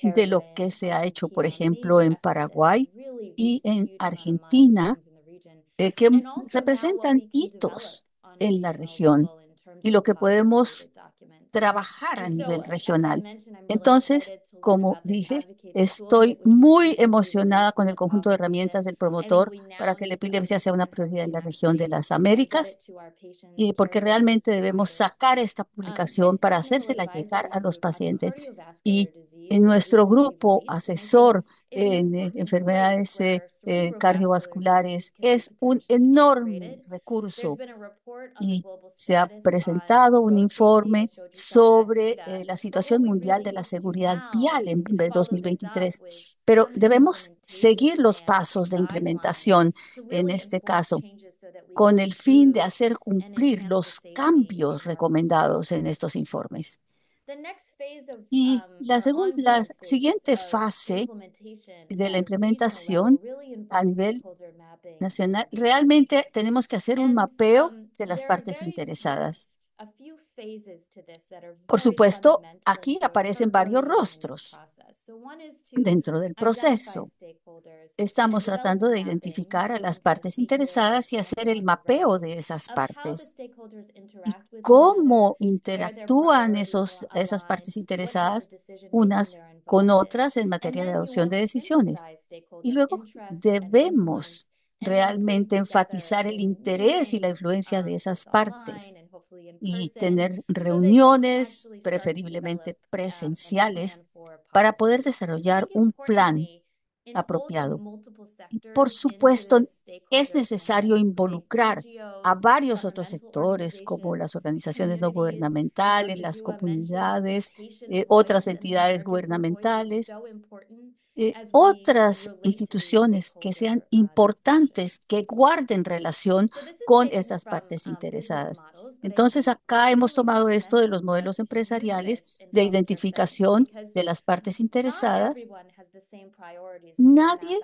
de lo que se ha hecho, por ejemplo, en Paraguay y en Argentina, que representan hitos en la región y lo que podemos trabajar a nivel regional. Entonces, como dije, estoy muy emocionada con el conjunto de herramientas del promotor para que la epilepsia sea una prioridad en la región de las Américas, y porque realmente debemos sacar esta publicación para hacérsela llegar a los pacientes. Y en nuestro grupo asesor en enfermedades cardiovasculares es un enorme recurso y se ha presentado un informe sobre la situación mundial de la seguridad vial en 2023, pero debemos seguir los pasos de implementación en este caso con el fin de hacer cumplir los cambios recomendados en estos informes. Y la siguiente fase de la implementación a nivel nacional, realmente tenemos que hacer un mapeo de las partes interesadas. Por supuesto, aquí aparecen varios rostros dentro del proceso. Estamos tratando de identificar a las partes interesadas y hacer el mapeo de esas partes. Y cómo interactúan esas partes interesadas unas con otras en materia de adopción de decisiones. Y luego debemos realmente enfatizar el interés y la influencia de esas partes y tener reuniones, preferiblemente presenciales, para poder desarrollar un plan apropiado. Y por supuesto, es necesario involucrar a varios otros sectores, como las organizaciones no gubernamentales, las comunidades, otras entidades gubernamentales, otras instituciones que sean importantes, que guarden relación con estas partes interesadas. Entonces, acá hemos tomado esto de los modelos empresariales de identificación de las partes interesadas. Nadie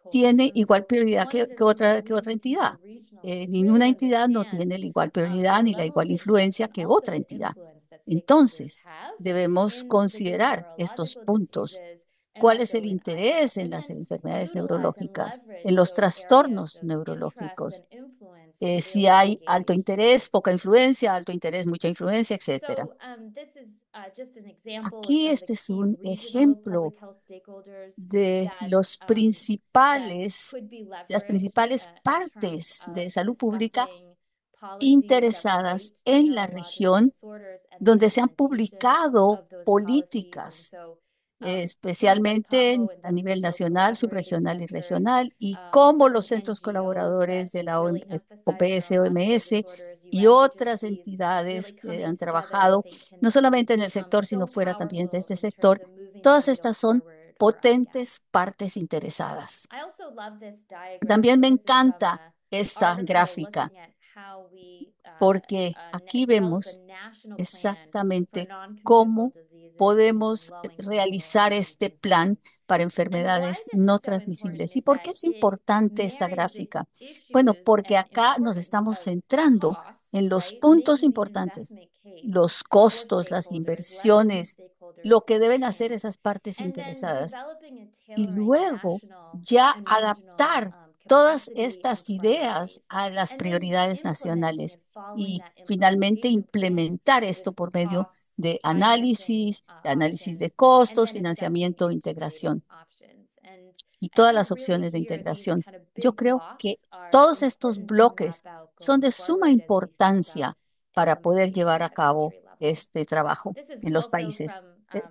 tiene igual prioridad que otra entidad. Ninguna entidad no tiene la igual prioridad ni la igual influencia que otra entidad. Entonces, debemos considerar estos puntos. ¿Cuál es el interés en las enfermedades neurológicas, en los trastornos neurológicos? Si hay alto interés, poca influencia, alto interés, mucha influencia, etcétera. Aquí este es un ejemplo de las principales partes de salud pública interesadas en la región donde se han publicado políticas, especialmente a nivel nacional, subregional y regional, y cómo los centros colaboradores de la OPS, OMS y otras entidades que han trabajado, no solamente en el sector, sino fuera también de este sector, todas estas son potentes partes interesadas. También me encanta esta gráfica porque aquí vemos exactamente cómo podemos realizar este plan para enfermedades no transmisibles. ¿Y por qué es importante esta gráfica? Bueno, porque acá nos estamos centrando en los puntos importantes, los costos, las inversiones, lo que deben hacer esas partes interesadas. Y luego ya adaptar todas estas ideas a las prioridades nacionales y finalmente implementar esto por medio de análisis de costos, financiamiento, integración y todas las opciones de integración. Yo creo que todos estos bloques son de suma importancia para poder llevar a cabo este trabajo en los países.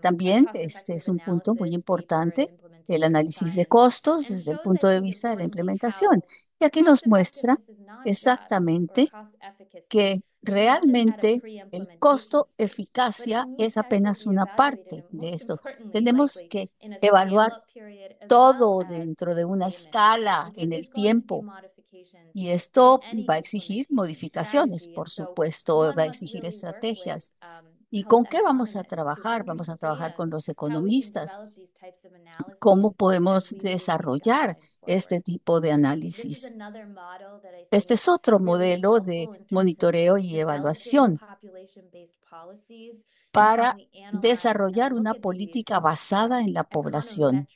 También este es un punto muy importante, el análisis de costos desde el punto de vista de la implementación. Y aquí nos muestra exactamente que realmente el costo-eficacia es apenas una parte de esto. Tenemos que evaluar todo dentro de una escala en el tiempo. Y esto va a exigir modificaciones, por supuesto, va a exigir estrategias. ¿Y con qué vamos a trabajar? Vamos a trabajar con los economistas. ¿Cómo podemos desarrollar este tipo de análisis? Este es otro modelo de monitoreo y evaluación para desarrollar una política basada en la población.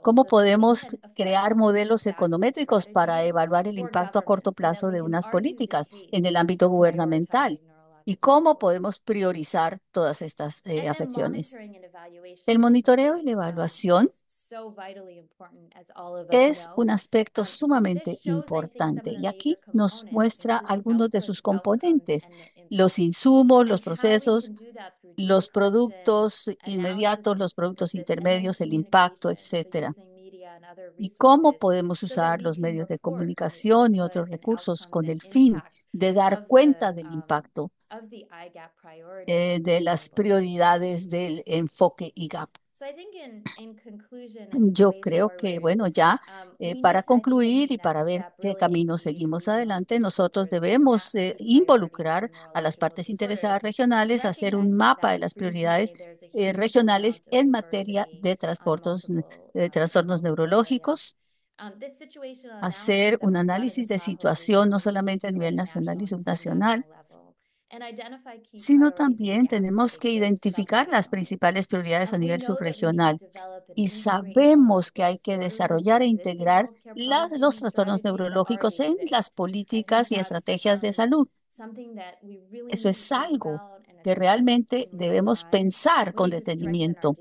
¿Cómo podemos crear modelos econométricos para evaluar el impacto a corto plazo de unas políticas en el ámbito gubernamental? ¿Y cómo podemos priorizar todas estas afecciones? El monitoreo y la evaluación es un aspecto sumamente importante y aquí nos muestra algunos de sus componentes, los insumos, los procesos, los productos inmediatos, los productos intermedios, el impacto, etcétera. Y cómo podemos usar los medios de comunicación y otros recursos con el fin de dar cuenta del impacto de las prioridades del enfoque IGAP. Yo creo que, bueno, ya para concluir y para ver qué camino seguimos adelante, nosotros debemos involucrar a las partes interesadas regionales, hacer un mapa de las prioridades regionales en materia de trastornos neurológicos, hacer un análisis de situación no solamente a nivel nacional y subnacional, sino también tenemos que identificar las principales prioridades a nivel subregional. Y sabemos que hay que desarrollar e integrar los trastornos neurológicos en las políticas y estrategias de salud. Eso es algo que realmente debemos pensar con detenimiento,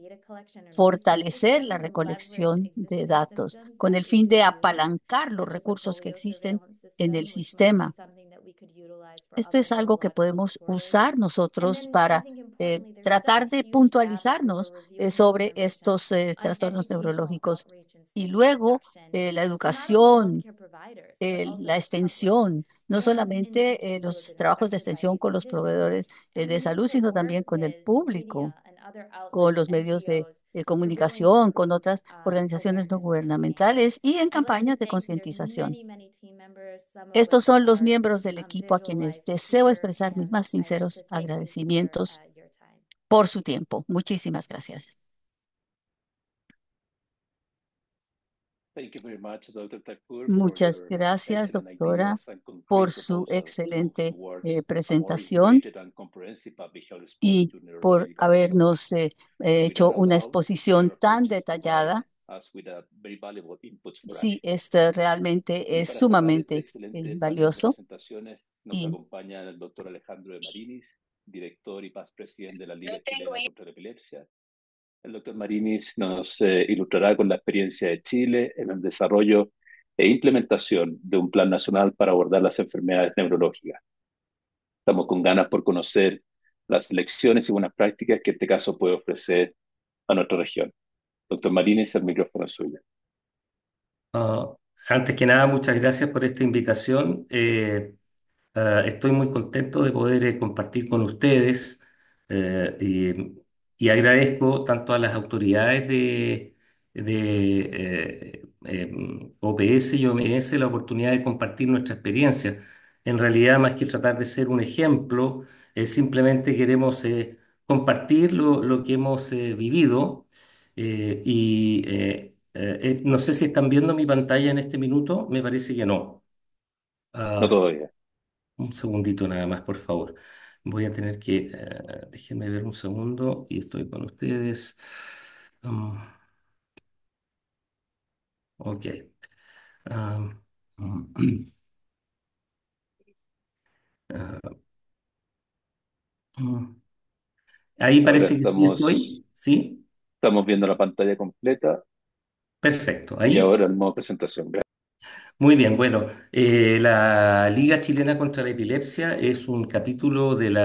fortalecer la recolección de datos con el fin de apalancar los recursos que existen en el sistema. Esto es algo que podemos usar nosotros para tratar de puntualizarnos sobre estos trastornos neurológicos. Y luego la educación, la extensión, no solamente los trabajos de extensión con los proveedores de salud, sino también con el público, con los medios de comunicación, con otras organizaciones no gubernamentales y en campañas de concientización. Estos son los miembros del equipo a quienes deseo expresar mis más sinceros agradecimientos por su tiempo. Muchísimas gracias. Muchas gracias, doctora, por su excelente presentación y por habernos hecho una exposición tan detallada. Sí, esto realmente es sumamente valioso. Nos acompaña el doctor Alejandro de Marinis, director y past presidente de la Liga Chilena contra la Epilepsia. El doctor Marinis nos ilustrará con la experiencia de Chile en el desarrollo e implementación de un plan nacional para abordar las enfermedades neurológicas. Estamos con ganas por conocer las lecciones y buenas prácticas que este caso puede ofrecer a nuestra región. Doctor Marinis, el micrófono es suyo. Antes que nada, muchas gracias por esta invitación. Estoy muy contento de poder compartir con ustedes y agradezco tanto a las autoridades de OPS y OMS la oportunidad de compartir nuestra experiencia. En realidad, más que tratar de ser un ejemplo, simplemente queremos compartir lo que hemos vivido. No sé si están viendo mi pantalla en este minuto, me parece que no. No Ah, todavía. un segundito nada más, por favor. Voy a tener que, déjenme ver un segundo y estoy con ustedes. Um, ok. Um, ah, mm. Ahí Ahora parece que sí estoy, ¿sí? estamos viendo la pantalla completa Perfecto. y Ahí. ahora el modo presentación. Muy bien, bueno, la Liga Chilena contra la Epilepsia es un capítulo del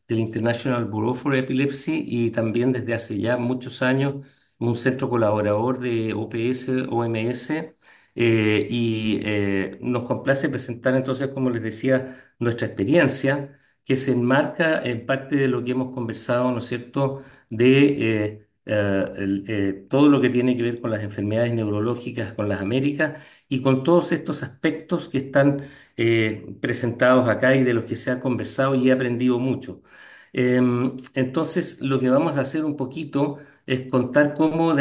International Bureau for Epilepsy y también desde hace ya muchos años un centro colaborador de OPS, OMS, nos complace presentar entonces, como les decía, nuestra experiencia que se enmarca en parte de lo que hemos conversado, ¿no es cierto?, todo lo que tiene que ver con las enfermedades neurológicas con las Américas y con todos estos aspectos que están presentados acá y de los que se ha conversado y he aprendido mucho. Entonces, lo que vamos a hacer un poquito es contar cómo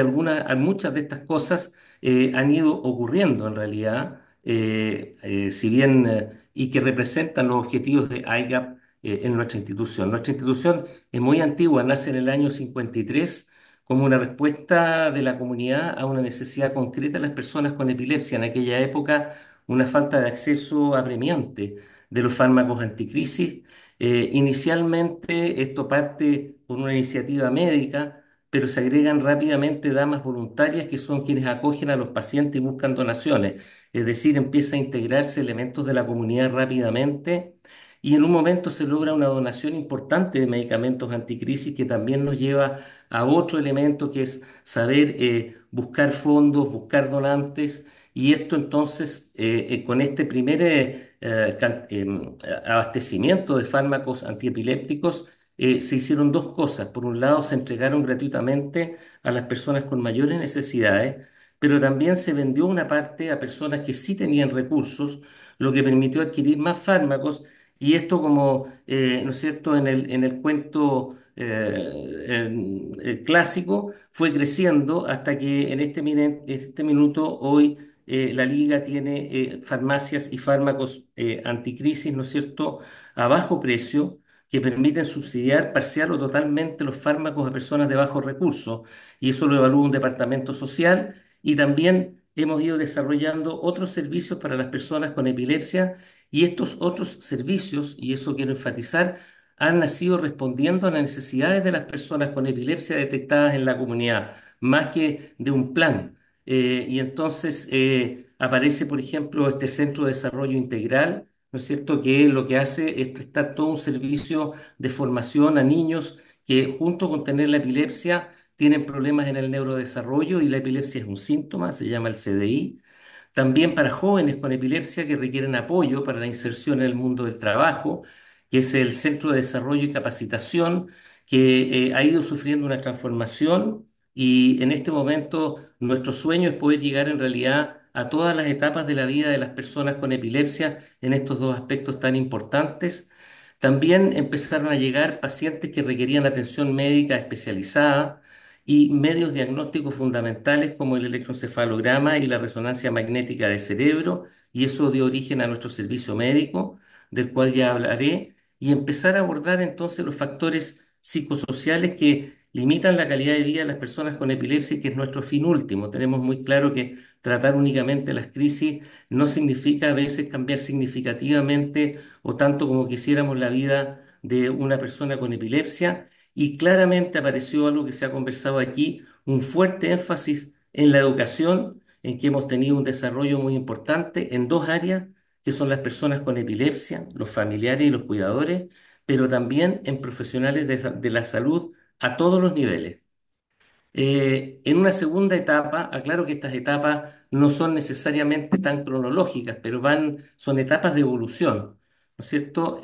muchas de estas cosas han ido ocurriendo en realidad, si bien y que representan los objetivos de IGAP en nuestra institución. Nuestra institución es muy antigua, nace en el año 53 como una respuesta de la comunidad a una necesidad concreta de las personas con epilepsia. En aquella época, una falta de acceso apremiante de los fármacos anticrisis. Inicialmente esto parte por una iniciativa médica, pero se agregan rápidamente damas voluntarias que son quienes acogen a los pacientes y buscan donaciones. Es decir, empieza a integrarse elementos de la comunidad rápidamente y en un momento se logra una donación importante de medicamentos anticrisis que también nos lleva a otro elemento que es saber buscar fondos, buscar donantes, y esto entonces, con este primer abastecimiento de fármacos antiepilépticos, se hicieron dos cosas. Por un lado, se entregaron gratuitamente a las personas con mayores necesidades, pero también se vendió una parte a personas que sí tenían recursos, lo que permitió adquirir más fármacos y esto como, ¿no es cierto?, en el cuento clásico fue creciendo hasta que en este minuto hoy la Liga tiene farmacias y fármacos anticrisis, ¿no es cierto?, a bajo precio que permiten subsidiar parcial o totalmente los fármacos a personas de bajos recursos y eso lo evalúa un departamento social y también hemos ido desarrollando otros servicios para las personas con epilepsia y estos otros servicios, y eso quiero enfatizar, han nacido respondiendo a las necesidades de las personas con epilepsia detectadas en la comunidad, más que de un plan. Y entonces aparece, por ejemplo, este Centro de Desarrollo Integral, ¿no es cierto?, que lo que hace es prestar todo un servicio de formación a niños que junto con tener la epilepsia tienen problemas en el neurodesarrollo y la epilepsia es un síntoma, se llama el CDI. También para jóvenes con epilepsia que requieren apoyo para la inserción en el mundo del trabajo, que es el Centro de Desarrollo y Capacitación, que ha ido sufriendo una transformación y en este momento nuestro sueño es poder llegar en realidad a todas las etapas de la vida de las personas con epilepsia en estos dos aspectos tan importantes. También empezaron a llegar pacientes que requerían atención médica especializada y medios diagnósticos fundamentales como el electroencefalograma y la resonancia magnética de cerebro, y eso dio origen a nuestro servicio médico, del cual ya hablaré, y empezar a abordar entonces los factores psicosociales que limitan la calidad de vida de las personas con epilepsia, que es nuestro fin último. Tenemos muy claro que tratar únicamente las crisis no significa a veces cambiar significativamente o tanto como quisiéramos la vida de una persona con epilepsia y claramente apareció algo que se ha conversado aquí, un fuerte énfasis en la educación, en que hemos tenido un desarrollo muy importante en dos áreas, que son las personas con epilepsia, los familiares y los cuidadores, pero también en profesionales de la salud a todos los niveles. En una segunda etapa, aclaro que estas etapas no son necesariamente tan cronológicas, pero son etapas de evolución, ¿no es cierto?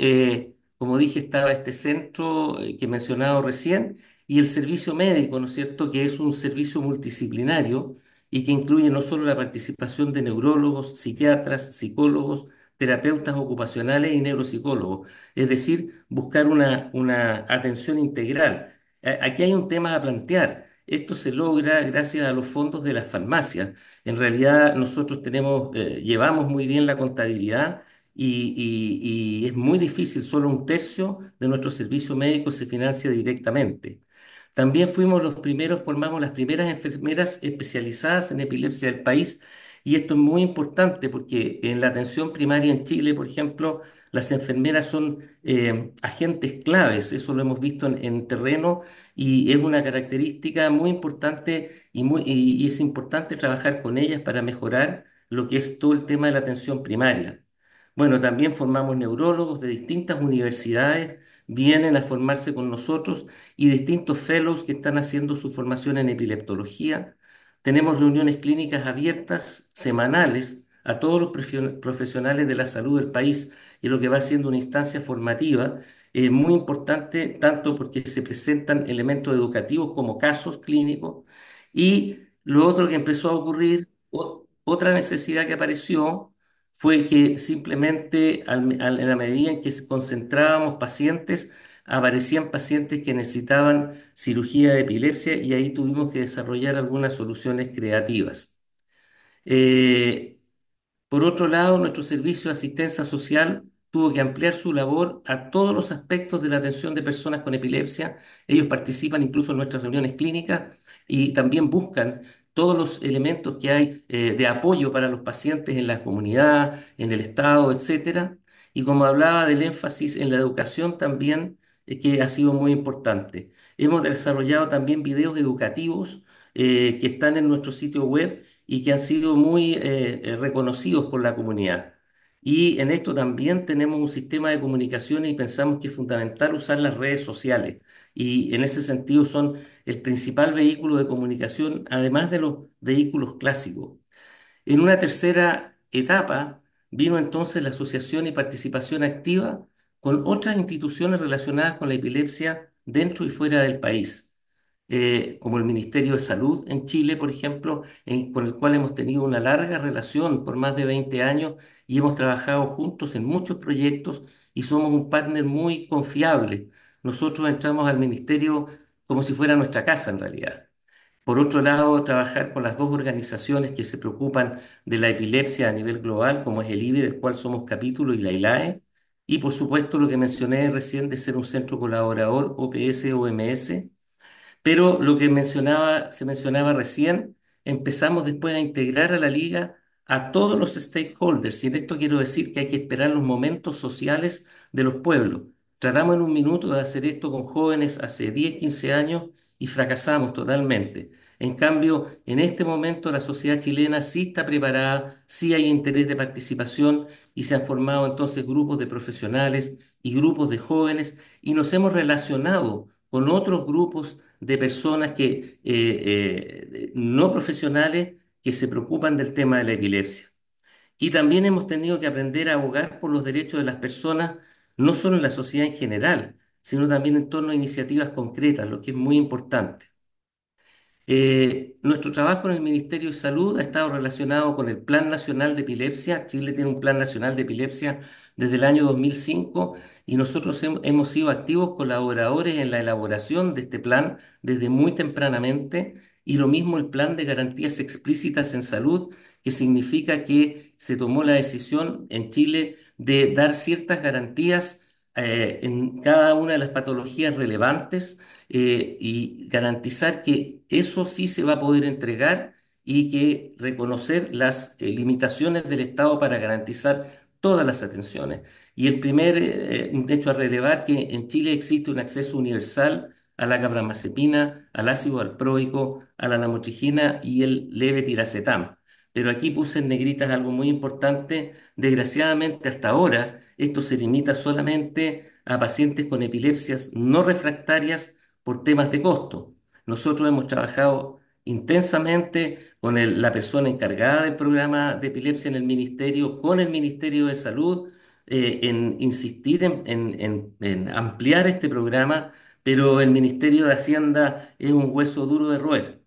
Como dije, estaba este centro que he mencionado recién y el servicio médico, ¿no es cierto?, que es un servicio multidisciplinario y que incluye no solo la participación de neurólogos, psiquiatras, psicólogos, terapeutas ocupacionales y neuropsicólogos, es decir, buscar una atención integral Aquí hay un tema a plantear. Esto se logra gracias a los fondos de las farmacias. En realidad nosotros llevamos muy bien la contabilidad y es muy difícil, solo un tercio de nuestro servicio médico se financia directamente. También fuimos los primeros, formamos las primeras enfermeras especializadas en epilepsia del país y esto es muy importante porque en la atención primaria en Chile, por ejemplo, las enfermeras son agentes claves, eso lo hemos visto en terreno y es una característica muy importante y es importante trabajar con ellas para mejorar lo que es todo el tema de la atención primaria. Bueno, también formamos neurólogos de distintas universidades, vienen a formarse con nosotros y distintos fellows que están haciendo su formación en epileptología. Tenemos reuniones clínicas abiertas semanales a todos los profesionales de la salud del país y lo que va siendo una instancia formativa muy importante, tanto porque se presentan elementos educativos como casos clínicos y lo otro que empezó a ocurrir, otra necesidad que apareció fue que simplemente en la medida en que concentrábamos pacientes, aparecían pacientes que necesitaban cirugía de epilepsia y ahí tuvimos que desarrollar algunas soluciones creativas. Eh, por otro lado, nuestro servicio de asistencia social tuvo que ampliar su labor a todos los aspectos de la atención de personas con epilepsia. Ellos participan incluso en nuestras reuniones clínicas y también buscan todos los elementos que hay de apoyo para los pacientes en la comunidad, en el Estado, etcétera. Y como hablaba del énfasis en la educación también, que ha sido muy importante. Hemos desarrollado también videos educativos que están en nuestro sitio web y que han sido muy reconocidos por la comunidad. Y en esto también tenemos un sistema de comunicación y pensamos que es fundamental usar las redes sociales. Y en ese sentido son el principal vehículo de comunicación, además de los vehículos clásicos. En una tercera etapa vino entonces la asociación y participación activa con otras instituciones relacionadas con la epilepsia dentro y fuera del país como el Ministerio de Salud en Chile, por ejemplo, con el cual hemos tenido una larga relación por más de 20 años y hemos trabajado juntos en muchos proyectos y somos un partner muy confiable. Nosotros entramos al ministerio como si fuera nuestra casa en realidad. Por otro lado, trabajar con las dos organizaciones que se preocupan de la epilepsia a nivel global, como es el IBE, del cual somos capítulo, y la ILAE. Y por supuesto, lo que mencioné recién de ser un centro colaborador, OPS-OMS, pero lo que se mencionaba recién, empezamos después a integrar a la liga a todos los stakeholders. Y en esto quiero decir que hay que esperar los momentos sociales de los pueblos. Tratamos en un minuto de hacer esto con jóvenes hace 10, 15 años y fracasamos totalmente. En cambio, en este momento la sociedad chilena sí está preparada, sí hay interés de participación y se han formado entonces grupos de profesionales y grupos de jóvenes y nos hemos relacionado con otros grupos de personas no profesionales que se preocupan del tema de la epilepsia. Y también hemos tenido que aprender a abogar por los derechos de las personas, no solo en la sociedad en general, sino también en torno a iniciativas concretas, lo que es muy importante. Nuestro trabajo en el Ministerio de Salud ha estado relacionado con el Plan Nacional de Epilepsia. Chile tiene un Plan Nacional de Epilepsia desde el año 2005 y nosotros hemos sido activos colaboradores en la elaboración de este plan desde muy tempranamente y lo mismo el Plan de Garantías Explícitas en Salud, que significa que se tomó la decisión en Chile de dar ciertas garantías en cada una de las patologías relevantes y garantizar que eso sí se va a poder entregar y que reconocer las limitaciones del Estado para garantizar todas las atenciones. Y un hecho a relevar que en Chile existe un acceso universal a la carbamazepina, al ácido valproico, a la lamotrigina y el levetiracetam. Pero aquí puse en negritas algo muy importante. Desgraciadamente, hasta ahora, esto se limita solamente a pacientes con epilepsias no refractarias por temas de costo. Nosotros hemos trabajado intensamente con la persona encargada del programa de epilepsia en el ministerio, con el Ministerio de Salud, en insistir en ampliar este programa, pero el Ministerio de Hacienda es un hueso duro de roer.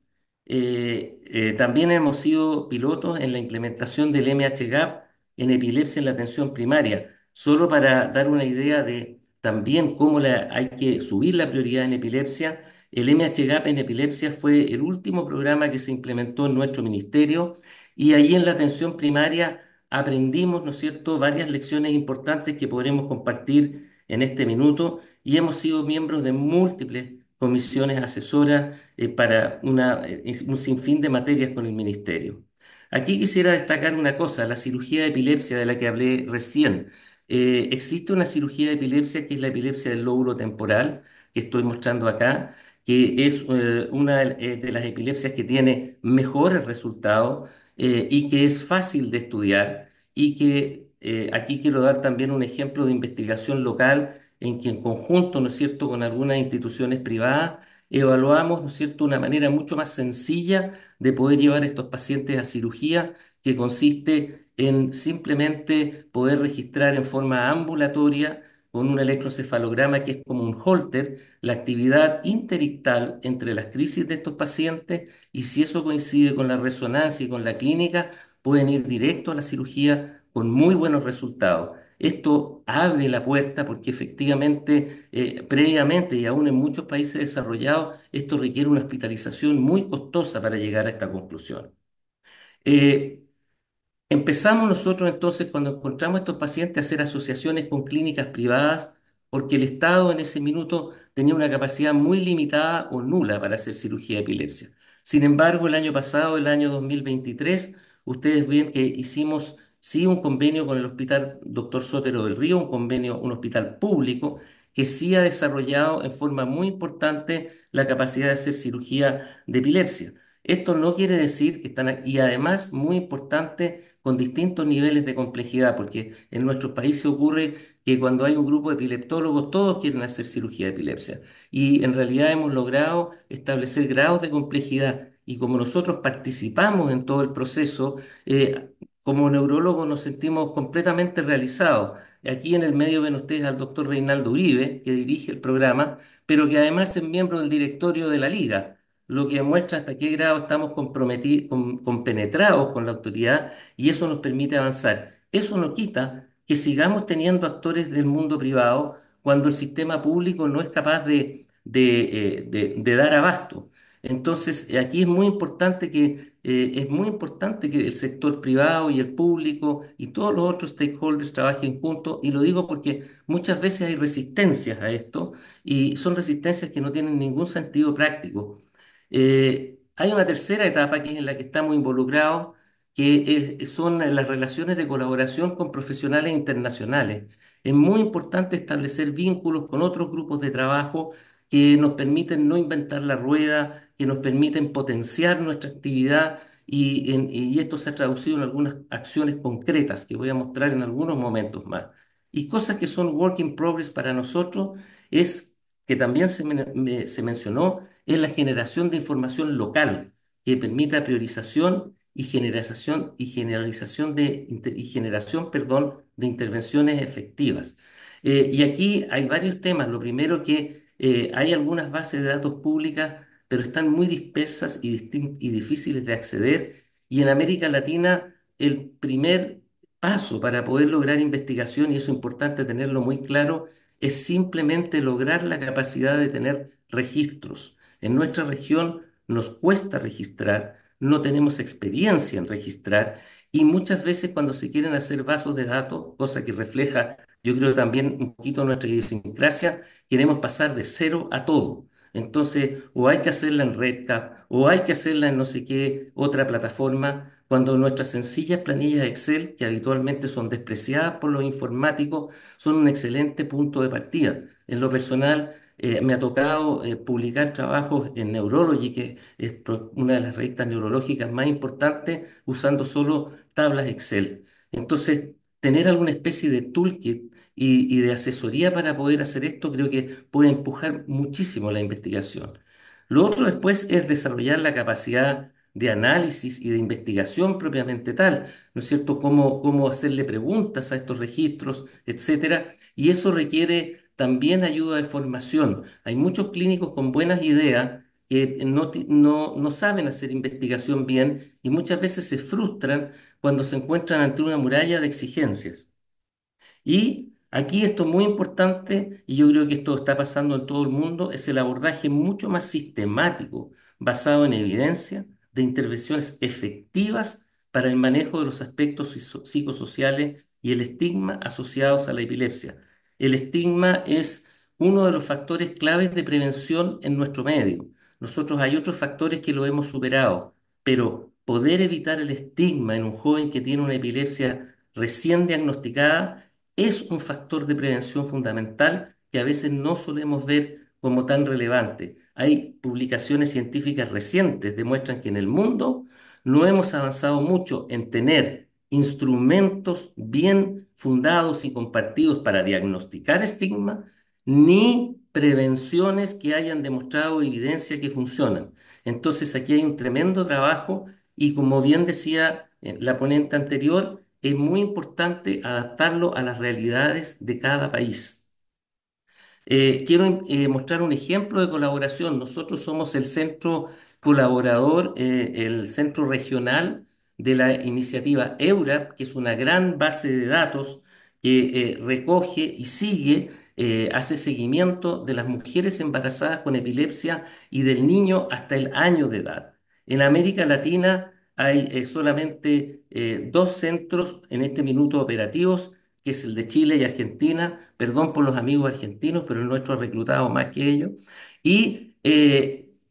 También hemos sido pilotos en la implementación del MHGAP en epilepsia en la atención primaria, solo para dar una idea de también cómo hay que subir la prioridad en epilepsia. El MHGAP en epilepsia fue el último programa que se implementó en nuestro ministerio y allí en la atención primaria aprendimos, ¿no es cierto?, varias lecciones importantes que podremos compartir en este minuto y hemos sido miembros de múltiples comisiones asesoras para un sinfín de materias con el ministerio. Aquí quisiera destacar una cosa, la cirugía de epilepsia de la que hablé recién. Existe una cirugía de epilepsia que es la epilepsia del lóbulo temporal, que estoy mostrando acá, que es una de las epilepsias que tiene mejores resultados y que es fácil de estudiar y que aquí quiero dar también un ejemplo de investigación local en que en conjunto, ¿no es cierto?, con algunas instituciones privadas, evaluamos, ¿no es cierto?, una manera mucho más sencilla de poder llevar a estos pacientes a cirugía, que consiste en simplemente poder registrar en forma ambulatoria con un electrocefalograma que es como un holter, la actividad interictal entre las crisis de estos pacientes y si eso coincide con la resonancia y con la clínica, pueden ir directo a la cirugía con muy buenos resultados. Esto abre la puerta porque efectivamente, previamente y aún en muchos países desarrollados, esto requiere una hospitalización muy costosa para llegar a esta conclusión. Eh, Empezamos nosotros entonces cuando encontramos a estos pacientes a hacer asociaciones con clínicas privadas porque el Estado en ese minuto tenía una capacidad muy limitada o nula para hacer cirugía de epilepsia. Sin embargo, el año pasado, el año 2023, ustedes ven que hicimos sí un convenio con el Hospital Doctor Sotero del Río, un convenio, un hospital público que sí ha desarrollado en forma muy importante la capacidad de hacer cirugía de epilepsia. Esto no quiere decir que están, y además muy importante, con distintos niveles de complejidad, porque en nuestros países ocurre que cuando hay un grupo de epileptólogos, todos quieren hacer cirugía de epilepsia. Y en realidad hemos logrado establecer grados de complejidad. Y como nosotros participamos en todo el proceso, como neurólogos nos sentimos completamente realizados. Aquí en el medio ven ustedes al doctor Reinaldo Uribe, que dirige el programa, pero que además es miembro del directorio de la Liga, lo que muestra hasta qué grado estamos comprometidos, compenetrados con la autoridad y eso nos permite avanzar. Eso no quita que sigamos teniendo actores del mundo privado cuando el sistema público no es capaz de dar abasto. Entonces, aquí es muy importante que el sector privado y el público y todos los otros stakeholders trabajen juntos, y lo digo porque muchas veces hay resistencias a esto y son resistencias que no tienen ningún sentido práctico. Hay una tercera etapa que es en la que estamos involucrados, son las relaciones de colaboración con profesionales internacionales. Es muy importante establecer vínculos con otros grupos de trabajo que nos permiten no inventar la rueda, que nos permiten potenciar nuestra actividad y esto se ha traducido en algunas acciones concretas que voy a mostrar en algunos momentos más. Y cosas que son work in progress para nosotros es que también se mencionó es la generación de información local que permita priorización y generalización y generación, perdón, de intervenciones efectivas. Y aquí hay varios temas. Lo primero que hay algunas bases de datos públicas, pero están muy dispersas y difíciles de acceder. Y en América Latina, el primer paso para poder lograr investigación, y eso es importante tenerlo muy claro, es simplemente lograr la capacidad de tener registros. En nuestra región nos cuesta registrar, no tenemos experiencia en registrar y muchas veces cuando se quieren hacer bases de datos, cosa que refleja, yo creo también un poquito nuestra idiosincrasia, queremos pasar de cero a todo. Entonces, o hay que hacerla en RedCap, o hay que hacerla en no sé qué otra plataforma, cuando nuestras sencillas planillas Excel, que habitualmente son despreciadas por los informáticos, son un excelente punto de partida. En lo personal, me ha tocado publicar trabajos en Neurology, que es una de las revistas neurológicas más importantes, usando solo tablas Excel. Entonces, tener alguna especie de toolkit y de asesoría para poder hacer esto creo que puede empujar muchísimo la investigación. Lo otro después es desarrollar la capacidad de análisis y de investigación propiamente tal, ¿no es cierto? Cómo hacerle preguntas a estos registros, etcétera. Y eso requiere también ayuda de formación. Hay muchos clínicos con buenas ideas que no saben hacer investigación bien y muchas veces se frustran cuando se encuentran ante una muralla de exigencias. Y Aquí esto es muy importante y yo creo que esto está pasando en todo el mundo, es el abordaje mucho más sistemático, basado en evidencia, de intervenciones efectivas para el manejo de los aspectos psicosociales y el estigma asociados a la epilepsia. El estigma es uno de los factores claves de prevención en nuestro medio. Nosotros hay otros factores que lo hemos superado, pero poder evitar el estigma en un joven que tiene una epilepsia recién diagnosticada es un factor de prevención fundamental que a veces no solemos ver como tan relevante. Hay publicaciones científicas recientes que demuestran que en el mundo no hemos avanzado mucho en tener instrumentos bien fundados y compartidos para diagnosticar estigma, ni prevenciones que hayan demostrado evidencia que funcionan. Entonces aquí hay un tremendo trabajo y como bien decía la ponente anterior, es muy importante adaptarlo a las realidades de cada país. Quiero mostrar un ejemplo de colaboración. Nosotros somos el centro colaborador, el centro regional de la iniciativa EURAP, que es una gran base de datos que recoge y sigue, hace seguimiento de las mujeres embarazadas con epilepsia y del niño hasta el año de edad. En América Latina hay solamente dos centros en este minuto operativos, que es el de Chile y Argentina. Perdón por los amigos argentinos, pero el nuestro ha reclutado más que ellos. Y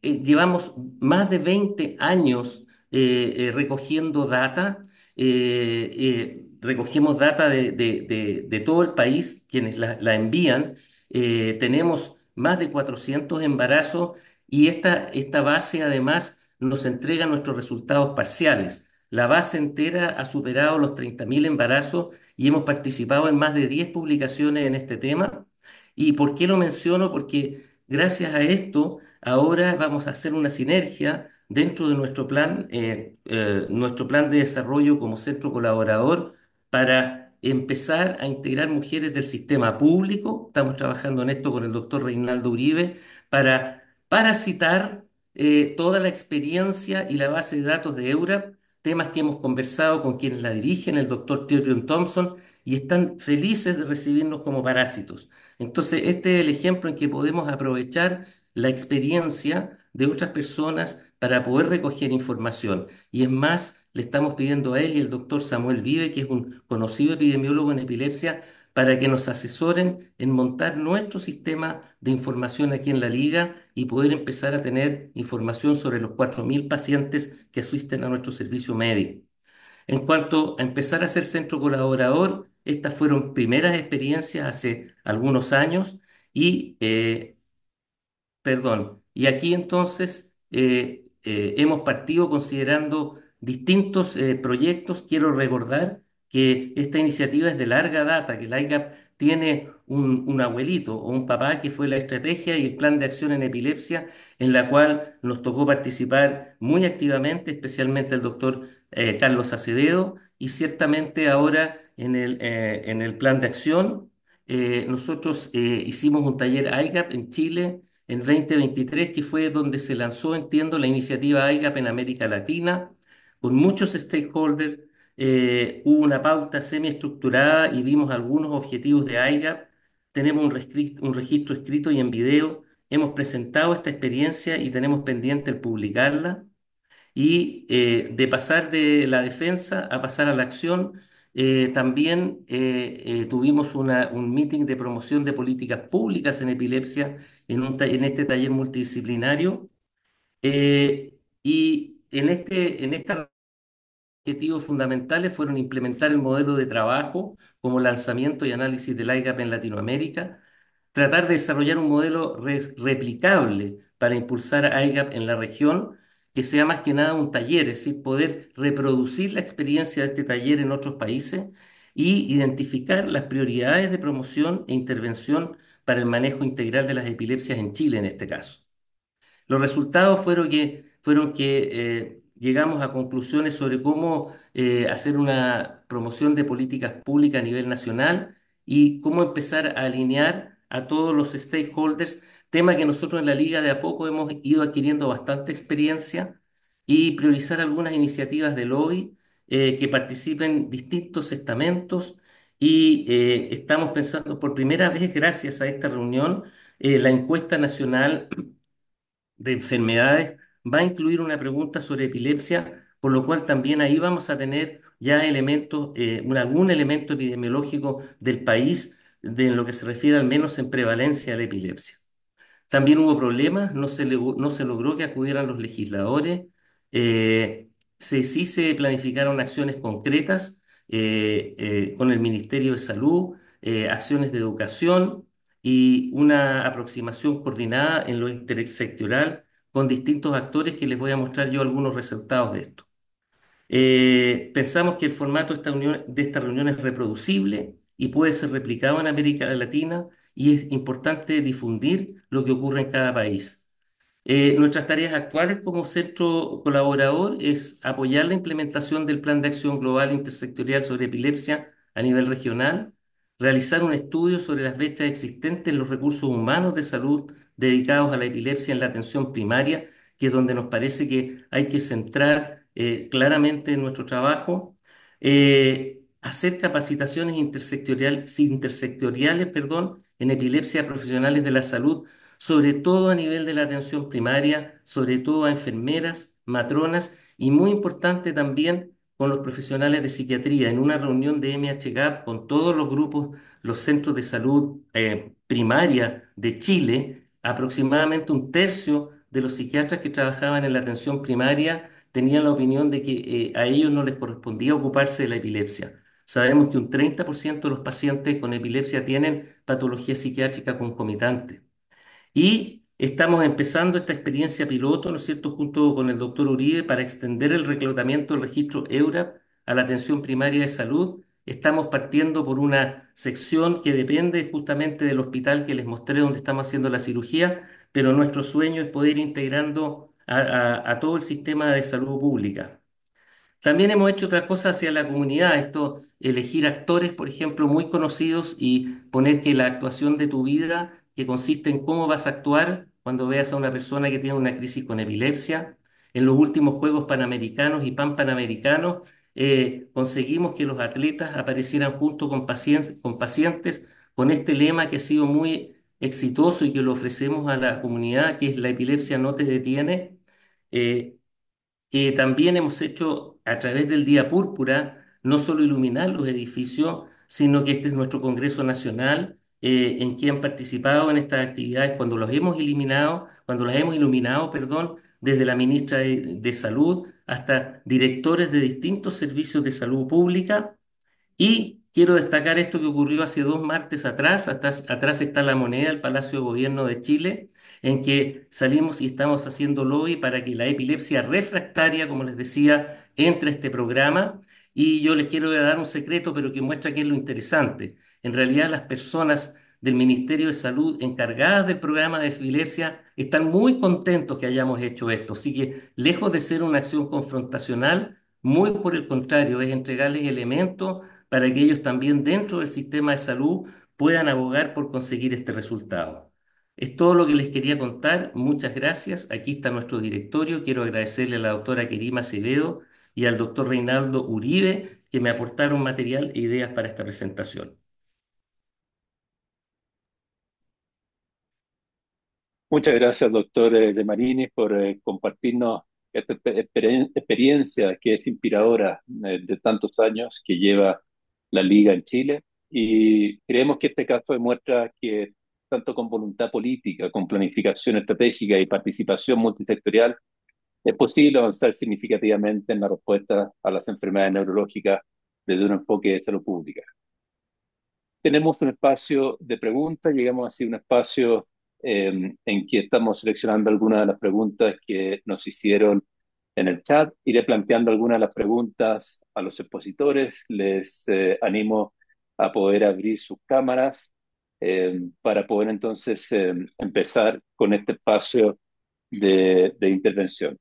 llevamos más de 20 años recogiendo data. Recogemos data de todo el país, quienes la envían. Tenemos más de 400 embarazos y esta base además nos entrega nuestros resultados parciales. La base entera ha superado los 30.000 embarazos y hemos participado en más de 10 publicaciones en este tema. ¿Y por qué lo menciono? Porque gracias a esto ahora vamos a hacer una sinergia dentro de nuestro plan de desarrollo como centro colaborador para empezar a integrar mujeres del sistema público. Estamos trabajando en esto con el doctor Reinaldo Uribe para parasitar toda la experiencia y la base de datos de EURAP, temas que hemos conversado con quienes la dirigen, el doctor Tyrion Thompson, y están felices de recibirnos como parásitos. Entonces, este es el ejemplo en que podemos aprovechar la experiencia de otras personas para poder recoger información. Y es más, le estamos pidiendo a él y el doctor Samuel Vive, que es un conocido epidemiólogo en epilepsia, para que nos asesoren en montar nuestro sistema de información aquí en la Liga y poder empezar a tener información sobre los 4.000 pacientes que asisten a nuestro servicio médico. En cuanto a empezar a ser centro colaborador, estas fueron primeras experiencias hace algunos años y perdón. Y aquí entonces hemos partido considerando distintos proyectos. Quiero recordar que esta iniciativa es de larga data, que la ICAP tiene un abuelito o un papá que fue la estrategia y el plan de acción en epilepsia, en la cual nos tocó participar muy activamente, especialmente el doctor Carlos Acevedo, y ciertamente ahora en el plan de acción. Nosotros hicimos un taller IGAP en Chile en 2023, que fue donde se lanzó, entiendo, la iniciativa IGAP en América Latina, con muchos stakeholders. Hubo una pauta semiestructurada y vimos algunos objetivos de IGAP. Tenemos un registro escrito y en video. Hemos presentado esta experiencia y tenemos pendiente el publicarla y de pasar de la defensa a pasar a la acción. También tuvimos un meeting de promoción de políticas públicas en epilepsia en este taller multidisciplinario. Y en esta objetivos fundamentales fueron implementar el modelo de trabajo como lanzamiento y análisis del IGAP en Latinoamérica, tratar de desarrollar un modelo replicable para impulsar a IGAP en la región, que sea más que nada un taller, es decir, poder reproducir la experiencia de este taller en otros países y identificar las prioridades de promoción e intervención para el manejo integral de las epilepsias en Chile en este caso. Los resultados fueron que llegamos a conclusiones sobre cómo hacer una promoción de políticas públicas a nivel nacional y cómo empezar a alinear a todos los stakeholders, tema que nosotros en la Liga de a poco hemos ido adquiriendo bastante experiencia y priorizar algunas iniciativas de lobby que participen distintos estamentos y estamos pensando por primera vez, gracias a esta reunión, la encuesta nacional de enfermedades va a incluir una pregunta sobre epilepsia, por lo cual también ahí vamos a tener ya elementos, algún elemento epidemiológico del país en lo que se refiere al menos en prevalencia de la epilepsia. También hubo problemas, no se logró que acudieran los legisladores, eh, sí se planificaron acciones concretas con el Ministerio de Salud, acciones de educación y una aproximación coordinada en lo intersectorial con distintos actores que les voy a mostrar yo algunos resultados de esto. Pensamos que el formato de esta reunión es reproducible y puede ser replicado en América Latina y es importante difundir lo que ocurre en cada país. Nuestras tareas actuales como centro colaborador es apoyar la implementación del Plan de Acción Global Intersectorial sobre Epilepsia a nivel regional, realizar un estudio sobre las brechas existentes en los recursos humanos de salud dedicados a la epilepsia en la atención primaria, que es donde nos parece que hay que centrar claramente nuestro trabajo, hacer capacitaciones intersectoriales, perdón, en epilepsia a profesionales de la salud sobre todo a nivel de la atención primaria, sobre todo a enfermeras, matronas y muy importante también con los profesionales de psiquiatría, en una reunión de MHGAP con todos los grupos, los centros de salud primaria de Chile, aproximadamente un tercio de los psiquiatras que trabajaban en la atención primaria tenían la opinión de que a ellos no les correspondía ocuparse de la epilepsia. Sabemos que un 30% de los pacientes con epilepsia tienen patología psiquiátrica concomitante. Y estamos empezando esta experiencia piloto, ¿no es cierto?, junto con el doctor Uribe para extender el reclutamiento del registro EURAP a la atención primaria de salud. Estamos partiendo por una sección que depende justamente del hospital que les mostré donde estamos haciendo la cirugía, pero nuestro sueño es poder ir integrando a todo el sistema de salud pública. También hemos hecho otra cosa hacia la comunidad, esto, elegir actores, por ejemplo, muy conocidos y poner que la actuación de tu vida, que consiste en cómo vas a actuar cuando veas a una persona que tiene una crisis con epilepsia. En los últimos Juegos Panamericanos y Panamericanos, conseguimos que los atletas aparecieran junto con pacientes con este lema que ha sido muy exitoso y que lo ofrecemos a la comunidad, que es la epilepsia no te detiene. Eh, También hemos hecho a través del Día Púrpura no solo iluminar los edificios, sino que este es nuestro Congreso Nacional en que han participado en estas actividades cuando las hemos iluminado, perdón, desde la ministra de Salud hasta directores de distintos servicios de salud pública y quiero destacar esto que ocurrió hace 2 martes atrás. Atrás está la moneda del Palacio de Gobierno de Chile, en que salimos y estamos haciendo lobby para que la epilepsia refractaria, como les decía, entre a este programa. Y yo les quiero dar un secreto, pero que muestra qué es lo interesante. En realidad, las personas del Ministerio de Salud encargadas del programa de epilepsia están muy contentos que hayamos hecho esto. Así que, lejos de ser una acción confrontacional, muy por el contrario, es entregarles elementos para que ellos también dentro del sistema de salud puedan abogar por conseguir este resultado. Es todo lo que les quería contar. Muchas gracias. Aquí está nuestro directorio. Quiero agradecerle a la doctora Kerima Acevedo y al doctor Reinaldo Uribe que me aportaron material e ideas para esta presentación. Muchas gracias, doctor De Marini, por compartirnos esta experiencia que es inspiradora de tantos años que lleva la Liga en Chile. Y creemos que este caso demuestra que tanto con voluntad política, con planificación estratégica y participación multisectorial, es posible avanzar significativamente en la respuesta a las enfermedades neurológicas desde un enfoque de salud pública. Tenemos un espacio de preguntas, llegamos así a un espacio en que estamos seleccionando algunas de las preguntas que nos hicieron en el chat. Iré planteando algunas de las preguntas a los expositores. Les animo a poder abrir sus cámaras para poder entonces empezar con este espacio de intervención.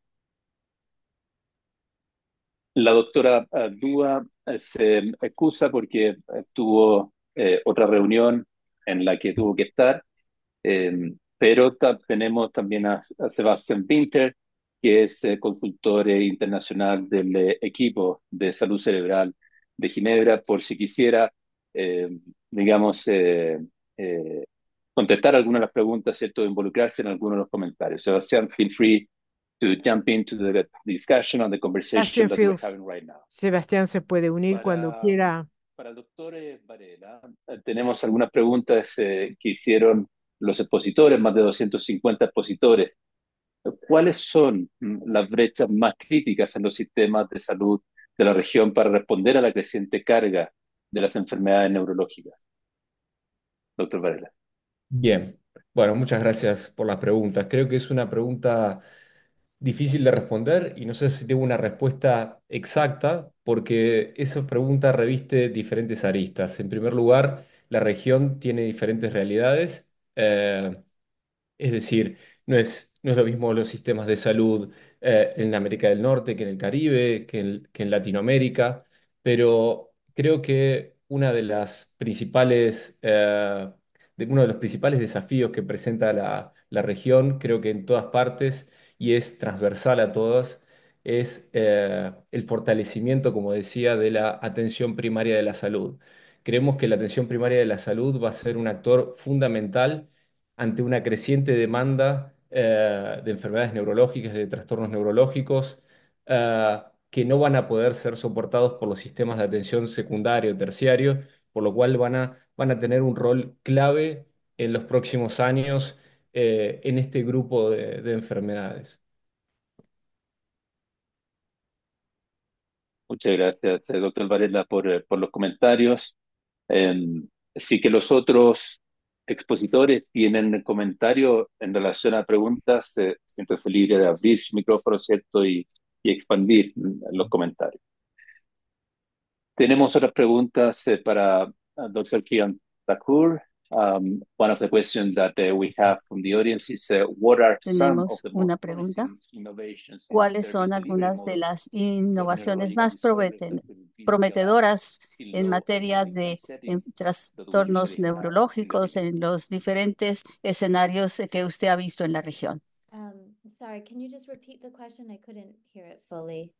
La doctora Dúa se excusa porque tuvo otra reunión en la que tuvo que estar, pero tenemos también a Sebastián Pinter, que es consultor internacional del equipo de salud cerebral de Ginebra, por si quisiera eh, digamos, contestar algunas de las preguntas, ¿cierto? Involucrarse en algunos de los comentarios. Sebastián, feel free to jump into the discussion and the conversation that we're having right now. Sebastián se puede unir cuando Para, quiera. para el doctor Varela, tenemos algunas preguntas que hicieron los expositores, más de 250 expositores. ¿Cuáles son las brechas más críticas en los sistemas de salud de la región para responder a la creciente carga de las enfermedades neurológicas? Doctor Varela. Bien, bueno, muchas gracias por las preguntas. Creo que es una pregunta difícil de responder y no sé si tengo una respuesta exacta porque esa pregunta reviste diferentes aristas. En primer lugar, la región tiene diferentes realidades. Es decir, no es lo mismo los sistemas de salud en América del Norte que en el Caribe, que en Latinoamérica, pero creo que uno de los principales desafíos que presenta la región, creo que en todas partes y es transversal a todas, es el fortalecimiento, como decía, de la atención primaria de la salud. Creemos que la atención primaria de la salud va a ser un actor fundamental ante una creciente demanda de enfermedades neurológicas, de trastornos neurológicos, que no van a poder ser soportados por los sistemas de atención secundario, terciario, por lo cual van a tener un rol clave en los próximos años en este grupo de enfermedades. Muchas gracias, doctor Varela, por los comentarios. Eh, sí que los otros expositores tienen comentarios en relación a preguntas, siéntase libre de abrir su micrófono, ¿cierto? Y expandir los comentarios. Tenemos otras preguntas para Dr. Kian Thakur. One of the questions that we have from the audience is, what are some of Tenemos the most una pregunta. promising innovations in ¿Cuáles service son delivery algunas de models las for innovaciones neurological más disorders that could be scaled up prometedoras in en low materia economic de settings that we trastornos usually have in the neurológicos region? en los diferentes escenarios que usted ha visto en la región? Sorry, can you just repeat the question? I couldn't hear it fully.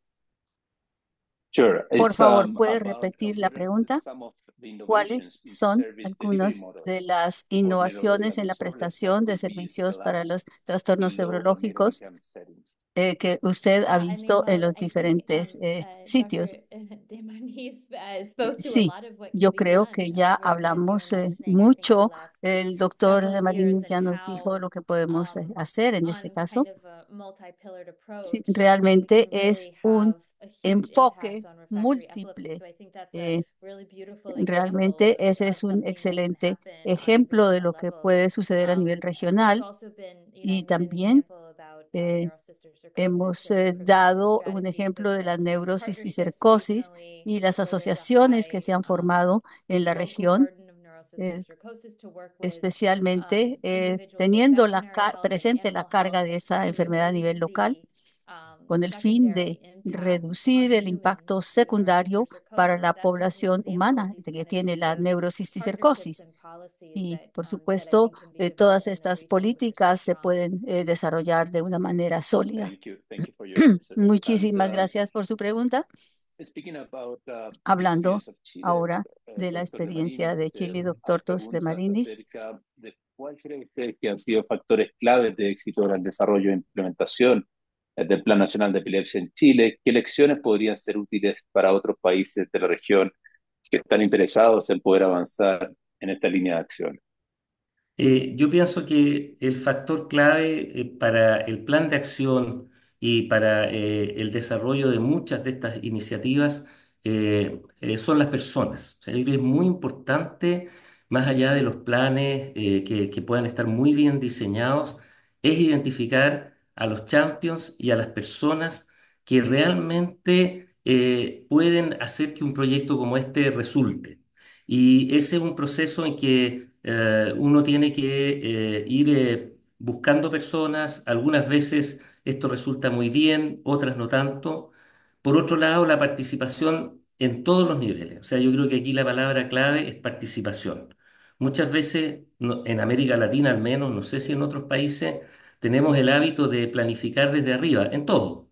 Sure. Por It's favor, ¿puede about repetir la what are pregunta? some of the ¿Cuáles innovations in son service delivery algunas de models las for innovaciones neurological en la disorders that prestación de could be servicios scaled up para los trastornos in low or middle neurológicos income settings? que usted ha Yeah, I mean, visto en well, los I think diferentes sitios? Dr. Demarnis spoke to a Sí, lot of what can yo be creo done que ya as you were hablamos mentioning, I think the mucho. last El doctor several de years Marinis and ya nos dijo how lo que podemos hacer en este on kind caso. of a multi-pillared Sí, approach we realmente can es really un have a huge impact enfoque on refractory epilepsy. múltiple. So I think that's a eh, really beautiful example Realmente ese of es un something that can excelente happen on a ejemplo de regional lo que level. puede suceder a nivel There's regional also been, y given an también example about hemos neurocystic prevention dado un strategies. ejemplo There's de la been partnerships neurocisticercosis recently y las where there's a asociaciones que se high han formado en la local región, burden of eh, neurocysticercosis to work with especialmente individuals with teniendo veterinary health and presente la animal health carga de esta to enfermedad a reduce nivel local, the con el fin secondary de impact reducir on el impacto humans with secundario para neurocysticercosis. la That's just an población example of humana these que kind of tiene la partnerships neurocisticercosis. and policies Y, por that I supuesto, think can be todas developed in the estas region, which are so políticas se strong. pueden desarrollar de una manera sólida. Thank you. Thank you for your answer. Muchísimas gracias por su pregunta. Speaking about the Hablando experience of Chile, ahora de la doctor de experiencia de Marinis, Chile, hay doctor Tos de preguntas Marinis. acerca de cuál cree usted que han sido factores claves de éxito en el desarrollo e implementación del Plan Nacional de Epilepsia en Chile. ¿Qué lecciones podrían ser útiles para otros países de la región que están interesados en poder avanzar en esta línea de acción? Yo pienso que el factor clave para el plan de acción y para el desarrollo de muchas de estas iniciativas son las personas. O sea, yo creo que es muy importante, más allá de los planes que puedan estar muy bien diseñados, es identificar a los champions y a las personas que realmente pueden hacer que un proyecto como este resulte. Y ese es un proceso en que uno tiene que ir buscando personas. Algunas veces esto resulta muy bien, otras no tanto. Por otro lado, la participación en todos los niveles. O sea, yo creo que aquí la palabra clave es participación. Muchas veces, en América Latina al menos, no sé si en otros países, tenemos el hábito de planificar desde arriba, en todo,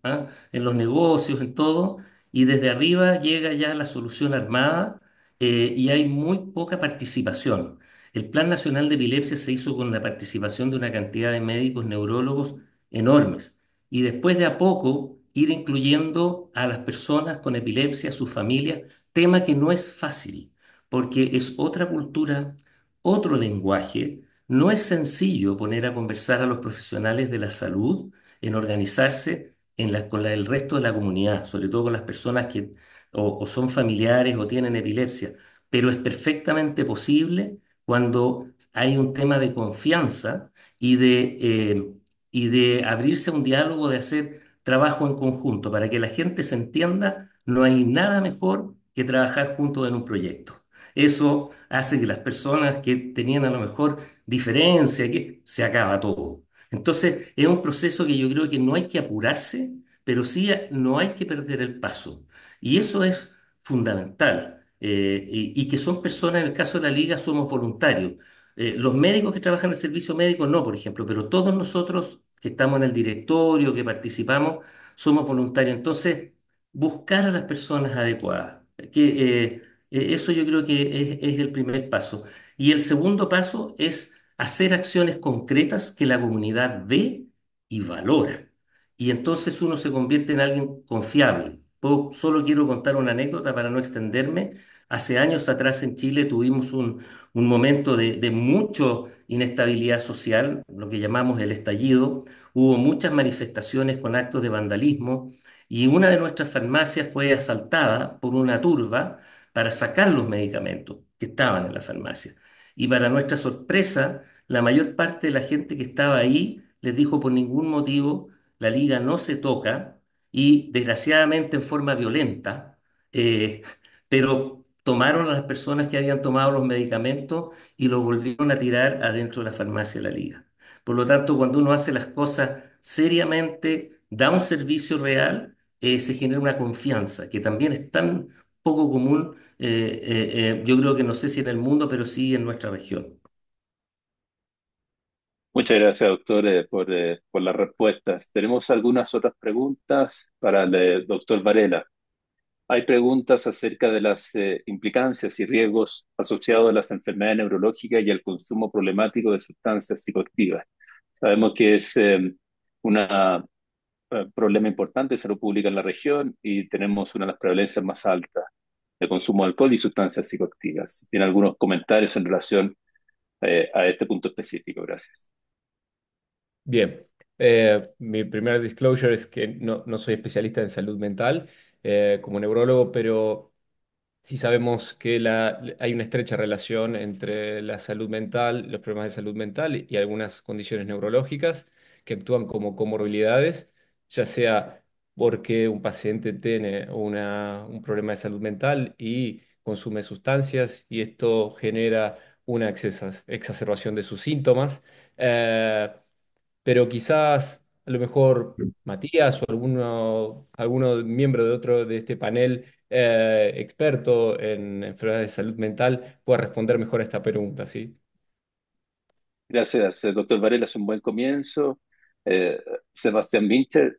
en los negocios, en todo, y desde arriba llega ya la solución armada y hay muy poca participación. El Plan Nacional de Epilepsia se hizo con la participación de una cantidad de médicos neurólogos enormes y después de a poco ir incluyendo a las personas con epilepsia, sus familias, tema que no es fácil porque es otra cultura, otro lenguaje. No es sencillo poner a conversar a los profesionales de la salud en organizarse con el resto de la comunidad, sobre todo con las personas que o son familiares o tienen epilepsia, pero es perfectamente posible cuando hay un tema de confianza y de abrirse a un diálogo, de hacer trabajo en conjunto. Para que la gente se entienda, no hay nada mejor que trabajar juntos en un proyecto. Eso hace que las personas que tenían a lo mejor diferencia, que se acaba todo. Entonces, es un proceso que yo creo que no hay que apurarse, pero sí no hay que perder el paso. Y eso es fundamental. Y que son personas, en el caso de la liga, somos voluntarios. Los médicos que trabajan en el servicio médico no, por ejemplo, pero todos nosotros que estamos en el directorio, que participamos, somos voluntarios. Entonces, buscar a las personas adecuadas. Eso yo creo que es el primer paso. Y el segundo paso es hacer acciones concretas que la comunidad ve y valora. Y entonces uno se convierte en alguien confiable. Solo quiero contar una anécdota para no extenderme. Hace años atrás en Chile tuvimos un momento de mucha inestabilidad social, lo que llamamos el estallido. Hubo muchas manifestaciones con actos de vandalismo y una de nuestras farmacias fue asaltada por una turba para sacar los medicamentos que estaban en la farmacia. Y para nuestra sorpresa, la mayor parte de la gente que estaba ahí les dijo: por ningún motivo la liga no se toca, y desgraciadamente en forma violenta, eh, pero tomaron a las personas que habían tomado los medicamentos y los volvieron a tirar adentro de la farmacia de la liga. Por lo tanto, cuando uno hace las cosas seriamente, da un servicio real, se genera una confianza que también es tan poco común, yo creo que no sé si en el mundo, pero sí en nuestra región. Muchas gracias, doctor, por las respuestas. Tenemos algunas otras preguntas para el doctor Varela. Hay preguntas acerca de las implicancias y riesgos asociados a las enfermedades neurológicas y al consumo problemático de sustancias psicoactivas. Sabemos que es un problema importante de salud pública en la región y tenemos una de las prevalencias más altas de consumo de alcohol y sustancias psicoactivas. ¿Tiene algunos comentarios en relación a este punto específico? Gracias. Bien, mi primer disclosure es que no soy especialista en salud mental como neurólogo, pero sí sabemos que hay una estrecha relación entre la salud mental, los problemas de salud mental y algunas condiciones neurológicas que actúan como comorbilidades, ya sea porque un paciente tiene un problema de salud mental y consume sustancias y esto genera una exacerbación de sus síntomas. Pero quizás a lo mejor Matías o alguno miembro de otro de este panel experto en enfermedades de salud mental pueda responder mejor a esta pregunta, ¿sí? Gracias, doctor Varela, es un buen comienzo. Sebastian Winter,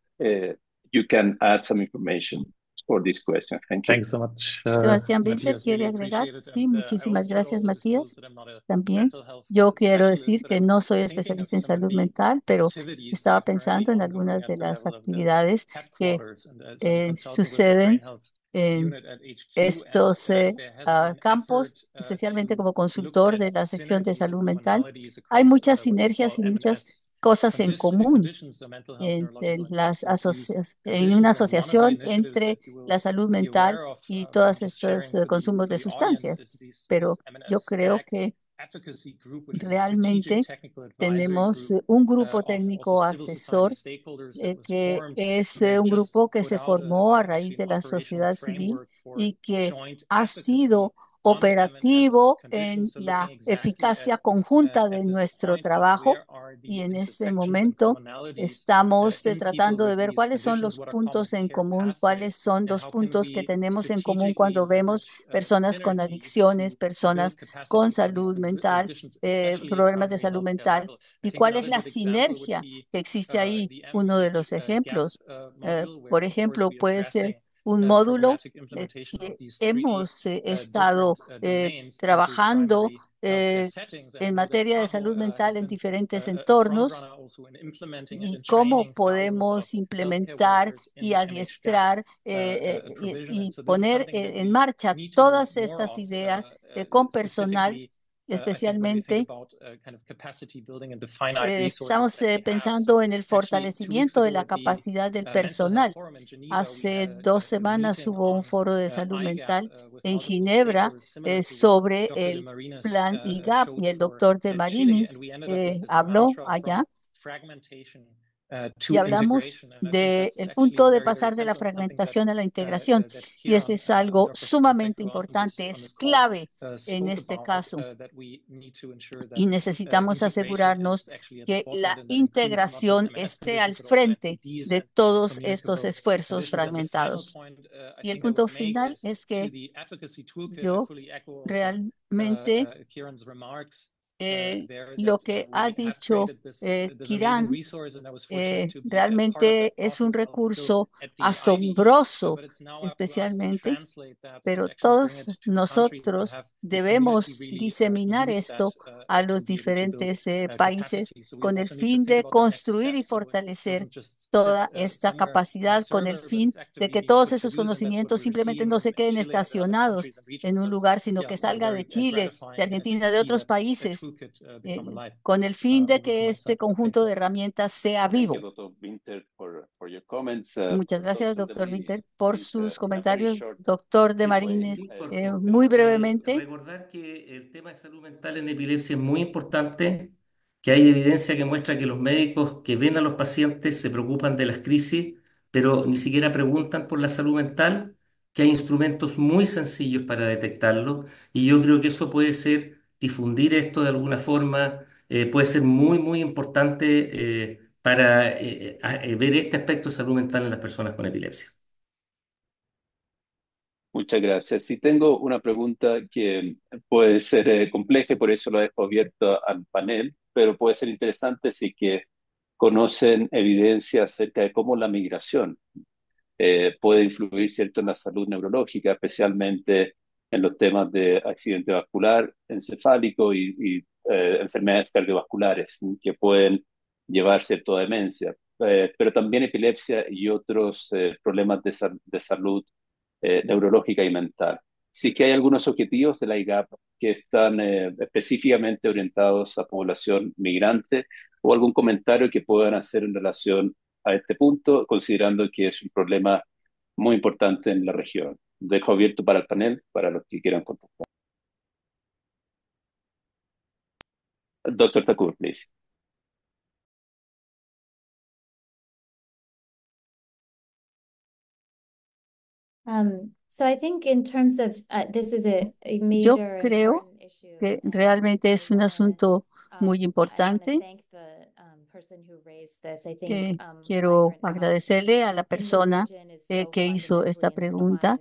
you can add some information for this question. Thank you. Thanks so much, Sebastián Winter Matthias. quiere Really agregar. appreciate it. Sí, And I muchísimas also gracias, want to Matías. disclose that I'm not a También mental health yo quiero decir specialist, but que I no was soy thinking of especialista en some of salud the mental, pero activities estaba that are currently pensando en ongoing algunas at de the las level of the actividades que headquarters. And as I'm consulting with the Brain suceden Health en Unit at HQ, and estos there has been campos, effort especialmente to como look consultor at de la sección de synergies and salud mental. commonalities Hay across muchas what is sinergias called y muchas M&S cosas en común conditions, so mental health, entre neurological, and las substance use en una conditions. And one of the asociación initiatives that entre you will la salud be mental aware of y from todas just estos sharing to consumos de the audience sustancias. is Pero this yo M&S creo ACT que advocacy group, which is a strategic realmente technical advisory tenemos group un grupo of also técnico civil society asesor stakeholders that was que formed. es And they un just grupo que put se out formó a actually raíz an de la operational sociedad civil framework for y que joint ha advocacy sido on M&S operativo en conditions. So looking la exactly eficacia conjunta de at this nuestro point of trabajo. where are Y the en este intersections and momento commonalities estamos in people tratando de with ver these cuáles son conditions, los what are common puntos en care común, cuáles pathways, son and los how can puntos que we tenemos en común strategically cuando vemos leverage personas con synergies adicciones, to personas build con capacity for these salud mental, conditions, especially at problemas de primary salud healthcare mental, level. I y think cuál es another la good example would sinergia be que existe ahí. the Uno de MPH los GAP ejemplos, module, where por of course ejemplo, we puede addressing ser un módulo que hemos estado trabajando en materia de salud mental en diferentes entornos y cómo podemos implementar y adiestrar y poner en marcha todas estas ideas con personal, especialmente estamos pensando en el fortalecimiento de la capacidad del personal. Hace 2 semanas hubo un foro de salud mental en Ginebra sobre el plan IGAP y el doctor de Marinis habló allá y hablamos del punto de pasar de la fragmentación a la integración. Y ese es algo sumamente importante, es clave en este caso. Y necesitamos asegurarnos que la integración esté al frente de todos estos esfuerzos fragmentados. Y el punto final es que yo realmente lo que ha dicho Kiran realmente es un recurso asombroso, especialmente, pero todos nosotros debemos diseminar esto a los diferentes países con el fin de construir y fortalecer toda esta capacidad, con el fin de que todos esos conocimientos simplemente no se queden estacionados en un lugar, sino que salga de Chile, de Argentina, de otros países, con el fin de que este conjunto de herramientas sea vivo. Muchas gracias, doctor Winter, por sus comentarios. Doctor de Marines, muy brevemente. Recordar que el tema de salud mental en epilepsia es muy importante, que hay evidencia que muestra que los médicos que ven a los pacientes se preocupan de las crisis, pero ni siquiera preguntan por la salud mental, que hay instrumentos muy sencillos para detectarlo, y yo creo que eso puede ser, difundir esto de alguna forma, puede ser muy, muy importante para ver este aspecto de salud mental en las personas con epilepsia. Muchas gracias. Sí, tengo una pregunta que puede ser compleja y por eso la dejo abierta al panel, pero puede ser interesante si que conocen evidencia acerca de cómo la migración puede influir, ¿cierto?, en la salud neurológica, especialmente en los temas de accidente vascular, encefálico y enfermedades cardiovasculares, ¿sí?, que pueden llevar, ¿cierto?, a demencia, pero también epilepsia y otros problemas de salud neurológica y mental. Sí que hay algunos objetivos de la IGAP que están específicamente orientados a población migrante o algún comentario que puedan hacer en relación a este punto, considerando que es un problema muy importante en la región. Dejo abierto para el panel, para los que quieran contestar. Doctor Thakur, please. So I think in terms of this is a Yo major creo important issue, que and realmente I es un wanna asunto muy I wanna importante thank the person who raised this. I think que quiero agradecerle a la persona que hizo esta pregunta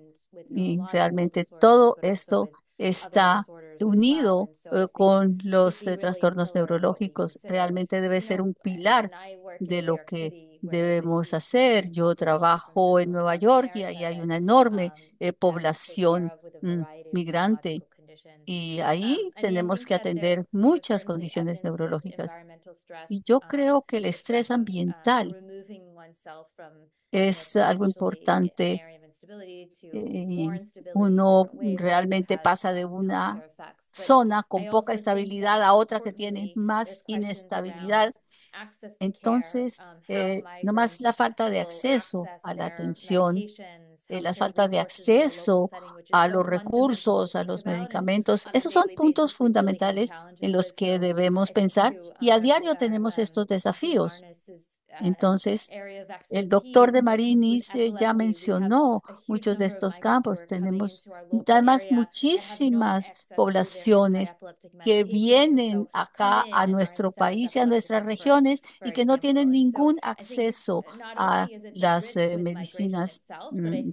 y realmente todo esto está unido con los trastornos neurológicos. Realmente debe ser un pilar de lo que debemos hacer. Yo trabajo en Nueva York y ahí hay una enorme población migrante. Y ahí tenemos que atender muchas condiciones neurológicas. Y yo creo que el estrés ambiental es algo importante. Uno realmente pasa de una zona con poca estabilidad a otra que tiene más inestabilidad. Entonces, nomás la falta de acceso a la atención, la falta de acceso a los recursos, a los medicamentos, esos son puntos fundamentales en los que debemos pensar y a diario tenemos estos desafíos. Entonces, el doctor de Marinis ya mencionó muchos de estos campos. Tenemos además muchísimas poblaciones que vienen acá a nuestro país y a nuestras regiones y que no tienen ningún acceso a las medicinas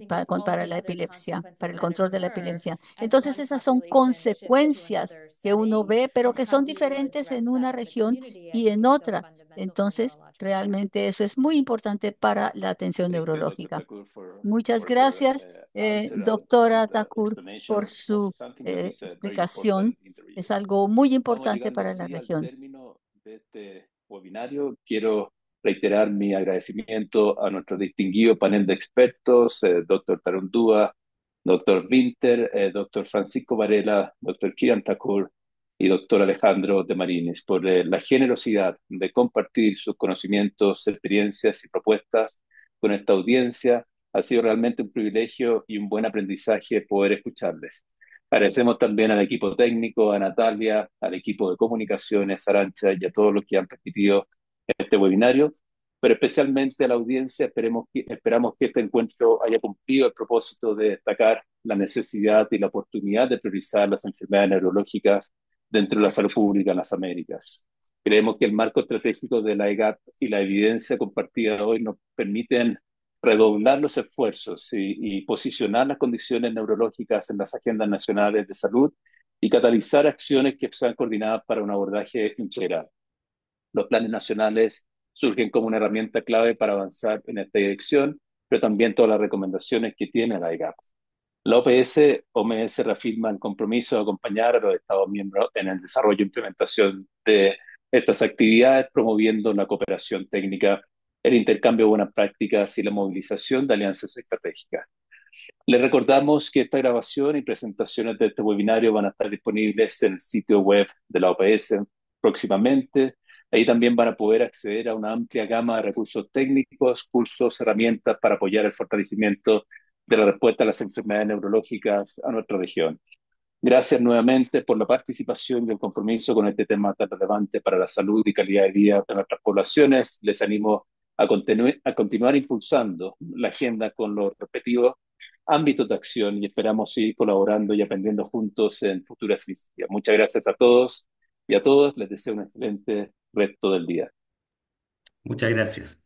para la epilepsia, para el control de la epilepsia. Entonces, esas son consecuencias que uno ve, pero que son diferentes en una región y en otra. Entonces, realmente eso es muy importante para la atención Thank you, Dr. neurológica. Thakur, Muchas for your gracias, answer doctora and Thakur, por explanation of su something that is very explicación. important in the Es region. algo muy Vamos importante llegando para la así al región. término de este webinario. Quiero reiterar mi agradecimiento a nuestro distinguido panel de expertos, doctor Tarundúa, doctor Winter, doctor Francisco Varela, doctor Kiran Thakur y doctor Alejandro de Marinis, por la generosidad de compartir sus conocimientos, experiencias y propuestas con esta audiencia. Ha sido realmente un privilegio y un buen aprendizaje poder escucharles. Agradecemos también al equipo técnico, a Natalia, al equipo de comunicaciones, Arancha y a todos los que han permitido este webinario, pero especialmente a la audiencia. Esperamos que este encuentro haya cumplido el propósito de destacar la necesidad y la oportunidad de priorizar las enfermedades neurológicas dentro de la salud pública en las Américas. Creemos que el marco estratégico de la EGAP y la evidencia compartida hoy nos permiten redoblar los esfuerzos y posicionar las condiciones neurológicas en las agendas nacionales de salud y catalizar acciones que sean coordinadas para un abordaje integral. Los planes nacionales surgen como una herramienta clave para avanzar en esta dirección, pero también todas las recomendaciones que tiene la EGAP. La OMS reafirma el compromiso de acompañar a los Estados miembros en el desarrollo e implementación de estas actividades, promoviendo la cooperación técnica, el intercambio de buenas prácticas y la movilización de alianzas estratégicas. Les recordamos que esta grabación y presentaciones de este webinario van a estar disponibles en el sitio web de la OPS próximamente. Ahí también van a poder acceder a una amplia gama de recursos técnicos, cursos, herramientas para apoyar el fortalecimiento de la respuesta a las enfermedades neurológicas a nuestra región. Gracias nuevamente por la participación y el compromiso con este tema tan relevante para la salud y calidad de vida de nuestras poblaciones. Les animo a continuar impulsando la agenda con los respectivos ámbitos de acción y esperamos seguir colaborando y aprendiendo juntos en futuras iniciativas. Muchas gracias a todos y a todos. Les deseo un excelente resto del día. Muchas gracias.